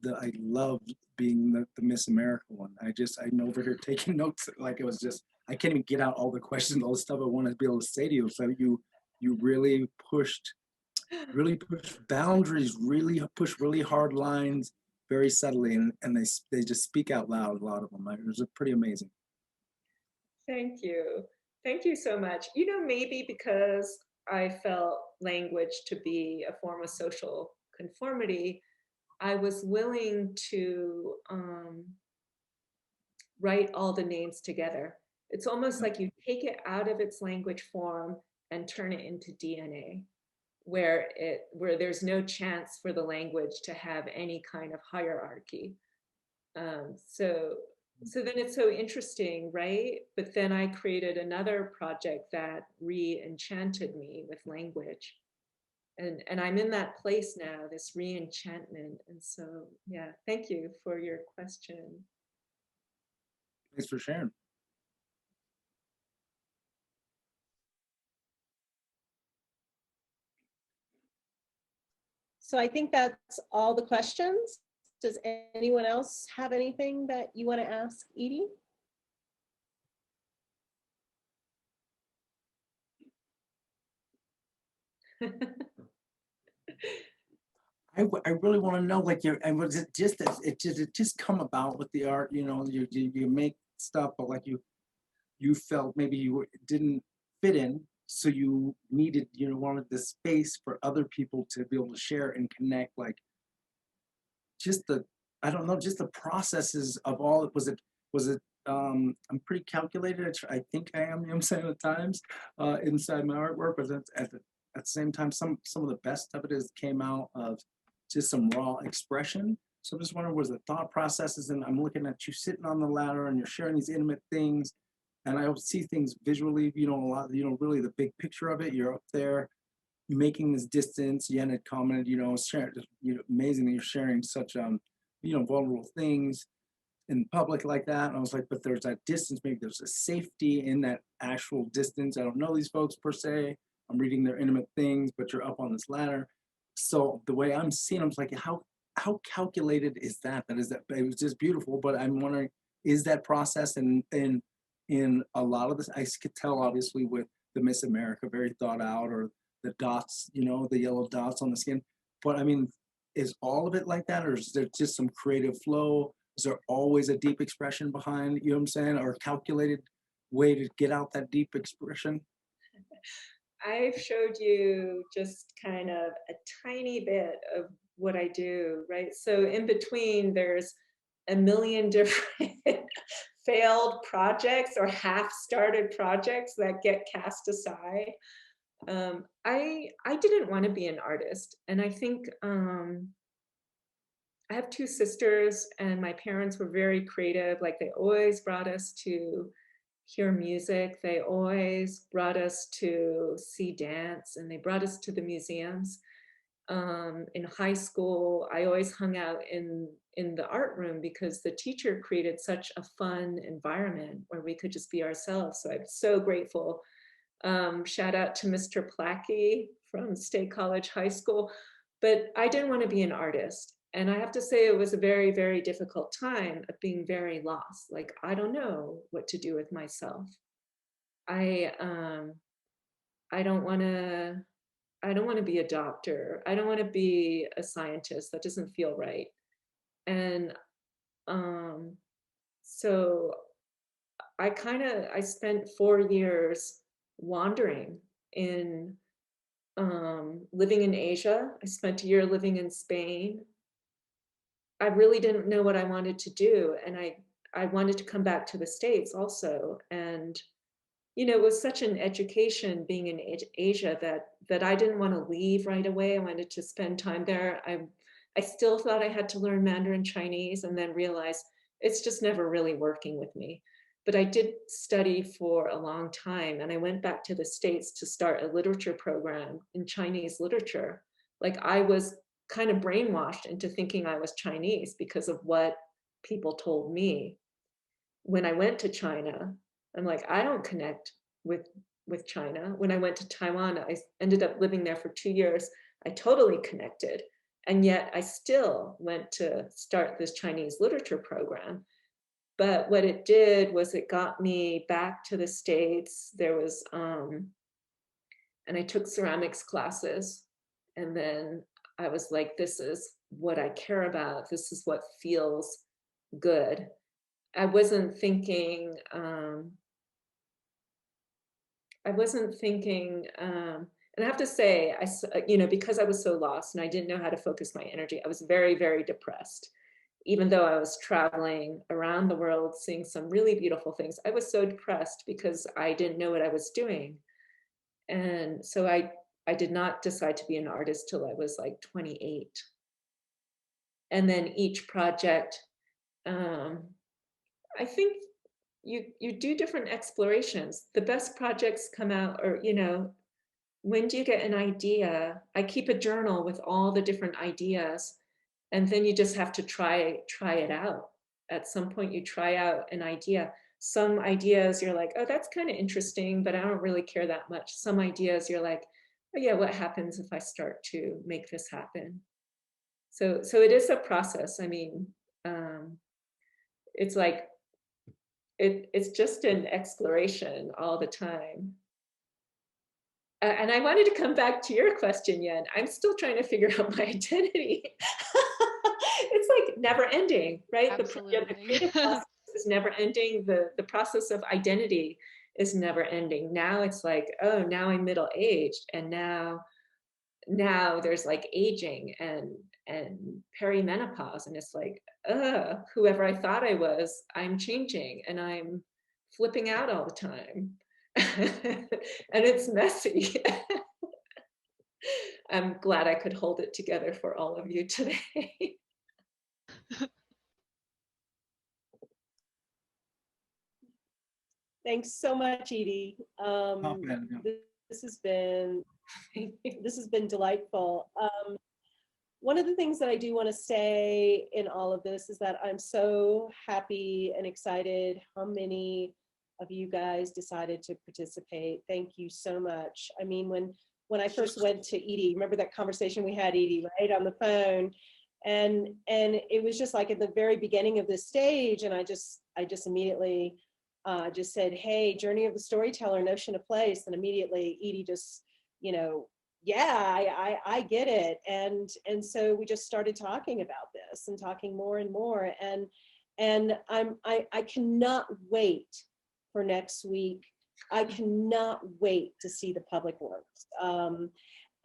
being the Miss America one. I'm over here taking notes, like it was just, I can't even get out all the questions, all the stuff I want to be able to say to you. So you really pushed boundaries, really pushed really hard lines very subtly, and they just speak out loud, a lot of them. It was pretty amazing. thank you. Thank you so much. Maybe because I felt language to be a form of social conformity, I was willing to write all the names together. It's almost like you take it out of its language form and turn it into DNA, where there's no chance for the language to have any kind of hierarchy. So then it's so interesting, right? But then I created another project that re-enchanted me with language. And I'm in that place now, this re-enchantment. And so, yeah, thank you for your question. Thanks for sharing. So I think that's all the questions. Does anyone else have anything that you want to ask Edie? I really want to know, like, and was it just that it just come about with the art, you know, you make stuff, but like you felt maybe didn't fit in, so you needed, you know, wanted the space for other people to be able to share and connect, like just the, I don't know, just the processes of all. Was it I'm pretty calculated. I think I am, you know what I'm saying, at times inside my artwork, but at the same time, some of the best of it came out of just some raw expression. So I'm just wondering, was the thought processes, and I'm looking at you sitting on the ladder and you're sharing these intimate things, and I see things visually, you know, a lot, you know, really the big picture of it. You're up there making this distance. Yen had commented, you know, you know, amazing that you're sharing such, you know, vulnerable things in public like that. And I was like, but there's that distance, maybe there's a safety in that actual distance. I don't know these folks per se. I'm reading their intimate things, but you're up on this ladder. So the way I'm seeing, I'm like, how calculated is that? That is that it was just beautiful, but I'm wondering, is that process in a lot of this? I could tell obviously with the Miss America, very thought out, or the dots, you know, the yellow dots on the skin. But I mean, is all of it like that, or is there just some creative flow? Is there always a deep expression behind, you know what I'm saying, or a calculated way to get out that deep expression? I've showed you just kind of a tiny bit of what I do, right? So in between, there's a million different failed projects or half-started projects that get cast aside. I didn't want to be an artist, and I think I have two sisters, and my parents were very creative. Like, they always brought us to hear music. They always brought us to see dance, and they brought us to the museums. In high school, I always hung out in the art room because the teacher created such a fun environment where we could just be ourselves. So I'm so grateful. Shout out to Mr. Plackey from State College High School. But I didn't want to be an artist. And I have to say, it was a very, very difficult time of being very lost. Like, I don't know what to do with myself. I don't want to be a doctor. I don't want to be a scientist. That doesn't feel right. And so I spent 4 years wandering in living in Asia. I spent a year living in Spain. I really didn't know what I wanted to do. And I wanted to come back to the States also. And, you know, it was such an education being in Asia that I didn't want to leave right away. I wanted to spend time there. I still thought I had to learn Mandarin Chinese, and then realized it's just never really working with me. But I did study for a long time, and I went back to the States to start a literature program in Chinese literature. Like, I was kind of brainwashed into thinking I was Chinese because of what people told me. When I went to China, I'm like, I don't connect with China. When I went to Taiwan, I ended up living there for 2 years. I totally connected. And yet I still went to start this Chinese literature program. But what it did was it got me back to the States. There was, and I took ceramics classes. And then I was like, this is what I care about. This is what feels good. I wasn't thinking, and I have to say, you know, because I was so lost and I didn't know how to focus my energy, I was very, very depressed. Even though I was traveling around the world, seeing some really beautiful things, I was so depressed because I didn't know what I was doing. And so I did not decide to be an artist till I was like 28. And then each project, I think you do different explorations. The best projects come out, or, you know, when do you get an idea? I keep a journal with all the different ideas, and then you just have to try it out. At some point you try out an idea. Some ideas you're like, oh, that's kind of interesting, but I don't really care that much. Some ideas you're like, oh yeah, what happens if I start to make this happen? So it is a process. I mean, it's like it's just an exploration all the time. And I wanted to come back to your question, Yen. I'm still trying to figure out my identity. It's like never ending, right? The Absolutely. creative process is never ending. The process of identity is never ending. Now it's like, oh, now I'm middle aged, and now there's like aging and perimenopause, and it's like, whoever I thought I was, I'm changing, and I'm flipping out all the time. And it's messy. I'm glad I could hold it together for all of you today. Thanks so much, Edie. man, yeah. This has been delightful. One of the things that I do want to say in all of this is that I'm so happy and excited how many of you guys decided to participate. Thank you so much. I mean, when I first went to Edie, remember that conversation we had, Edie, right, on the phone? And it was just like at the very beginning of this stage, and I just immediately just said, hey, journey of the storyteller, notion of place. And immediately Edie just, yeah, I get it. And so we just started talking about this and talking more and more. And I cannot wait for next week. I cannot wait to see the public works.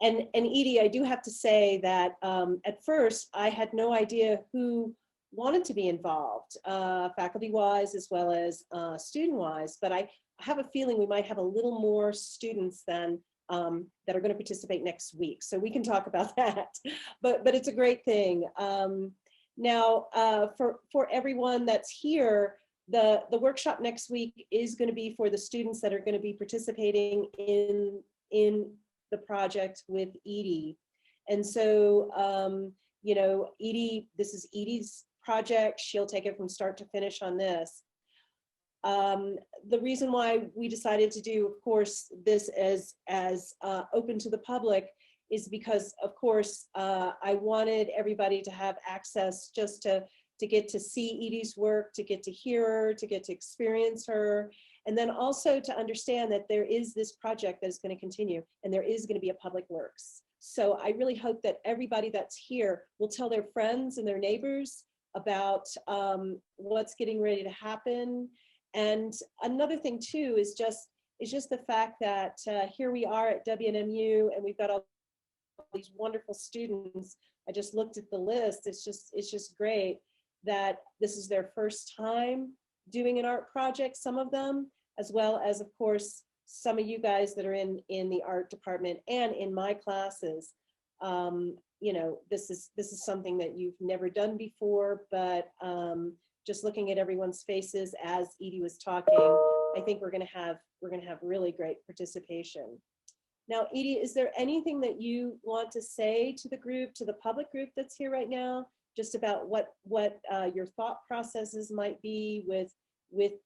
And Edie, I do have to say that at first I had no idea who wanted to be involved, faculty-wise as well as student-wise, but I have a feeling we might have a little more students than that are going to participate next week. So we can talk about that, but it's a great thing. Now, for everyone that's here, the workshop next week is going to be for the students that are going to be participating in the project with Edie. And so, Edie, this is Edie's project. She'll take it from start to finish on this. The reason why we decided to do, of course, this as open to the public is because, of course, I wanted everybody to have access just to get to see Edie's work, to get to hear her, to get to experience her, and then also to understand that there is this project that is going to continue, and there is going to be a public works. So I really hope that everybody that's here will tell their friends and their neighbors about what's getting ready to happen. And another thing too is just the fact that here we are at WNMU, and we've got all these wonderful students. I just looked at the list. It's just great that this is their first time doing an art project, some of them, as well as, of course, some of you guys that are in the art department and in my classes. This is something that you've never done before, but just looking at everyone's faces as Edie was talking, I think we're gonna have really great participation. Now, Edie, is there anything that you want to say to the group, to the public group that's here right now, just about what your thought processes might be with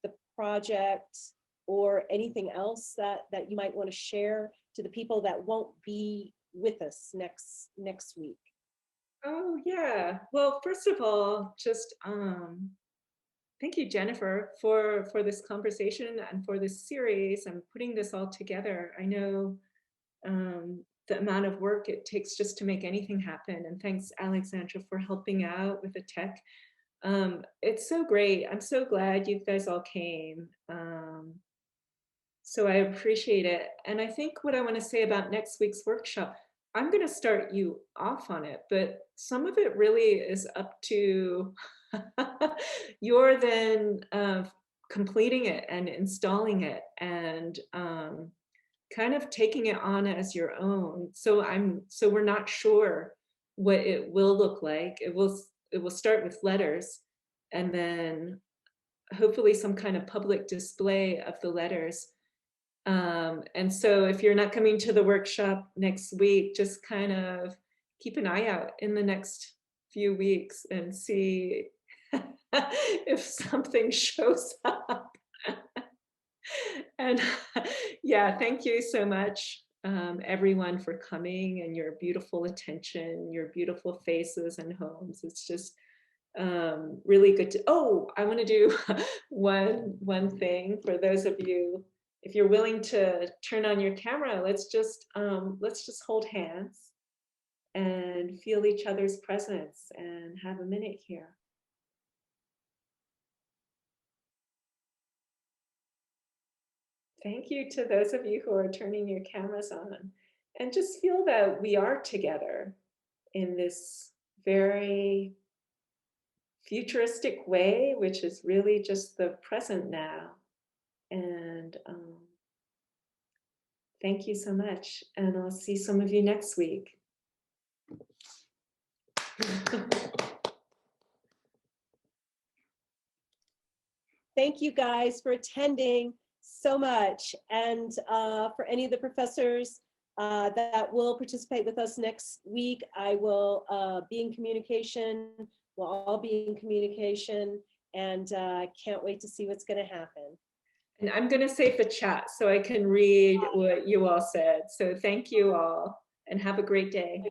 the project, or anything else that you might want to share to the people that won't be with us next week? Oh yeah. Well, first of all, just thank you, Jennifer, for this conversation and for this series and putting this all together. I know the amount of work it takes just to make anything happen. And thanks, Alexandra, for helping out with the tech. It's so great. I'm so glad you guys all came. So I appreciate it. And I think what I want to say about next week's workshop, I'm going to start you off on it, but some of it really is up to you're then completing it and installing it and kind of taking it on as your own. So we're not sure what it will look like. It will start with letters, and then hopefully some kind of public display of the letters. And so if you're not coming to the workshop next week, just kind of keep an eye out in the next few weeks and see if something shows up. And yeah, thank you so much, everyone, for coming, and your beautiful attention, your beautiful faces and homes. It's just really good to, oh, I want to do one thing for those of you, if you're willing to turn on your camera, let's just hold hands and feel each other's presence and have a minute here. Thank you to those of you who are turning your cameras on, and just feel that we are together in this very futuristic way, which is really just the present now. And thank you so much. And I'll see some of you next week. Thank you guys for attending so much. And for any of the professors that will participate with us next week, I will be in communication. We'll all be in communication, and can't wait to see what's going to happen. And I'm going to save the chat so I can read what you all said. So thank you all, and have a great day.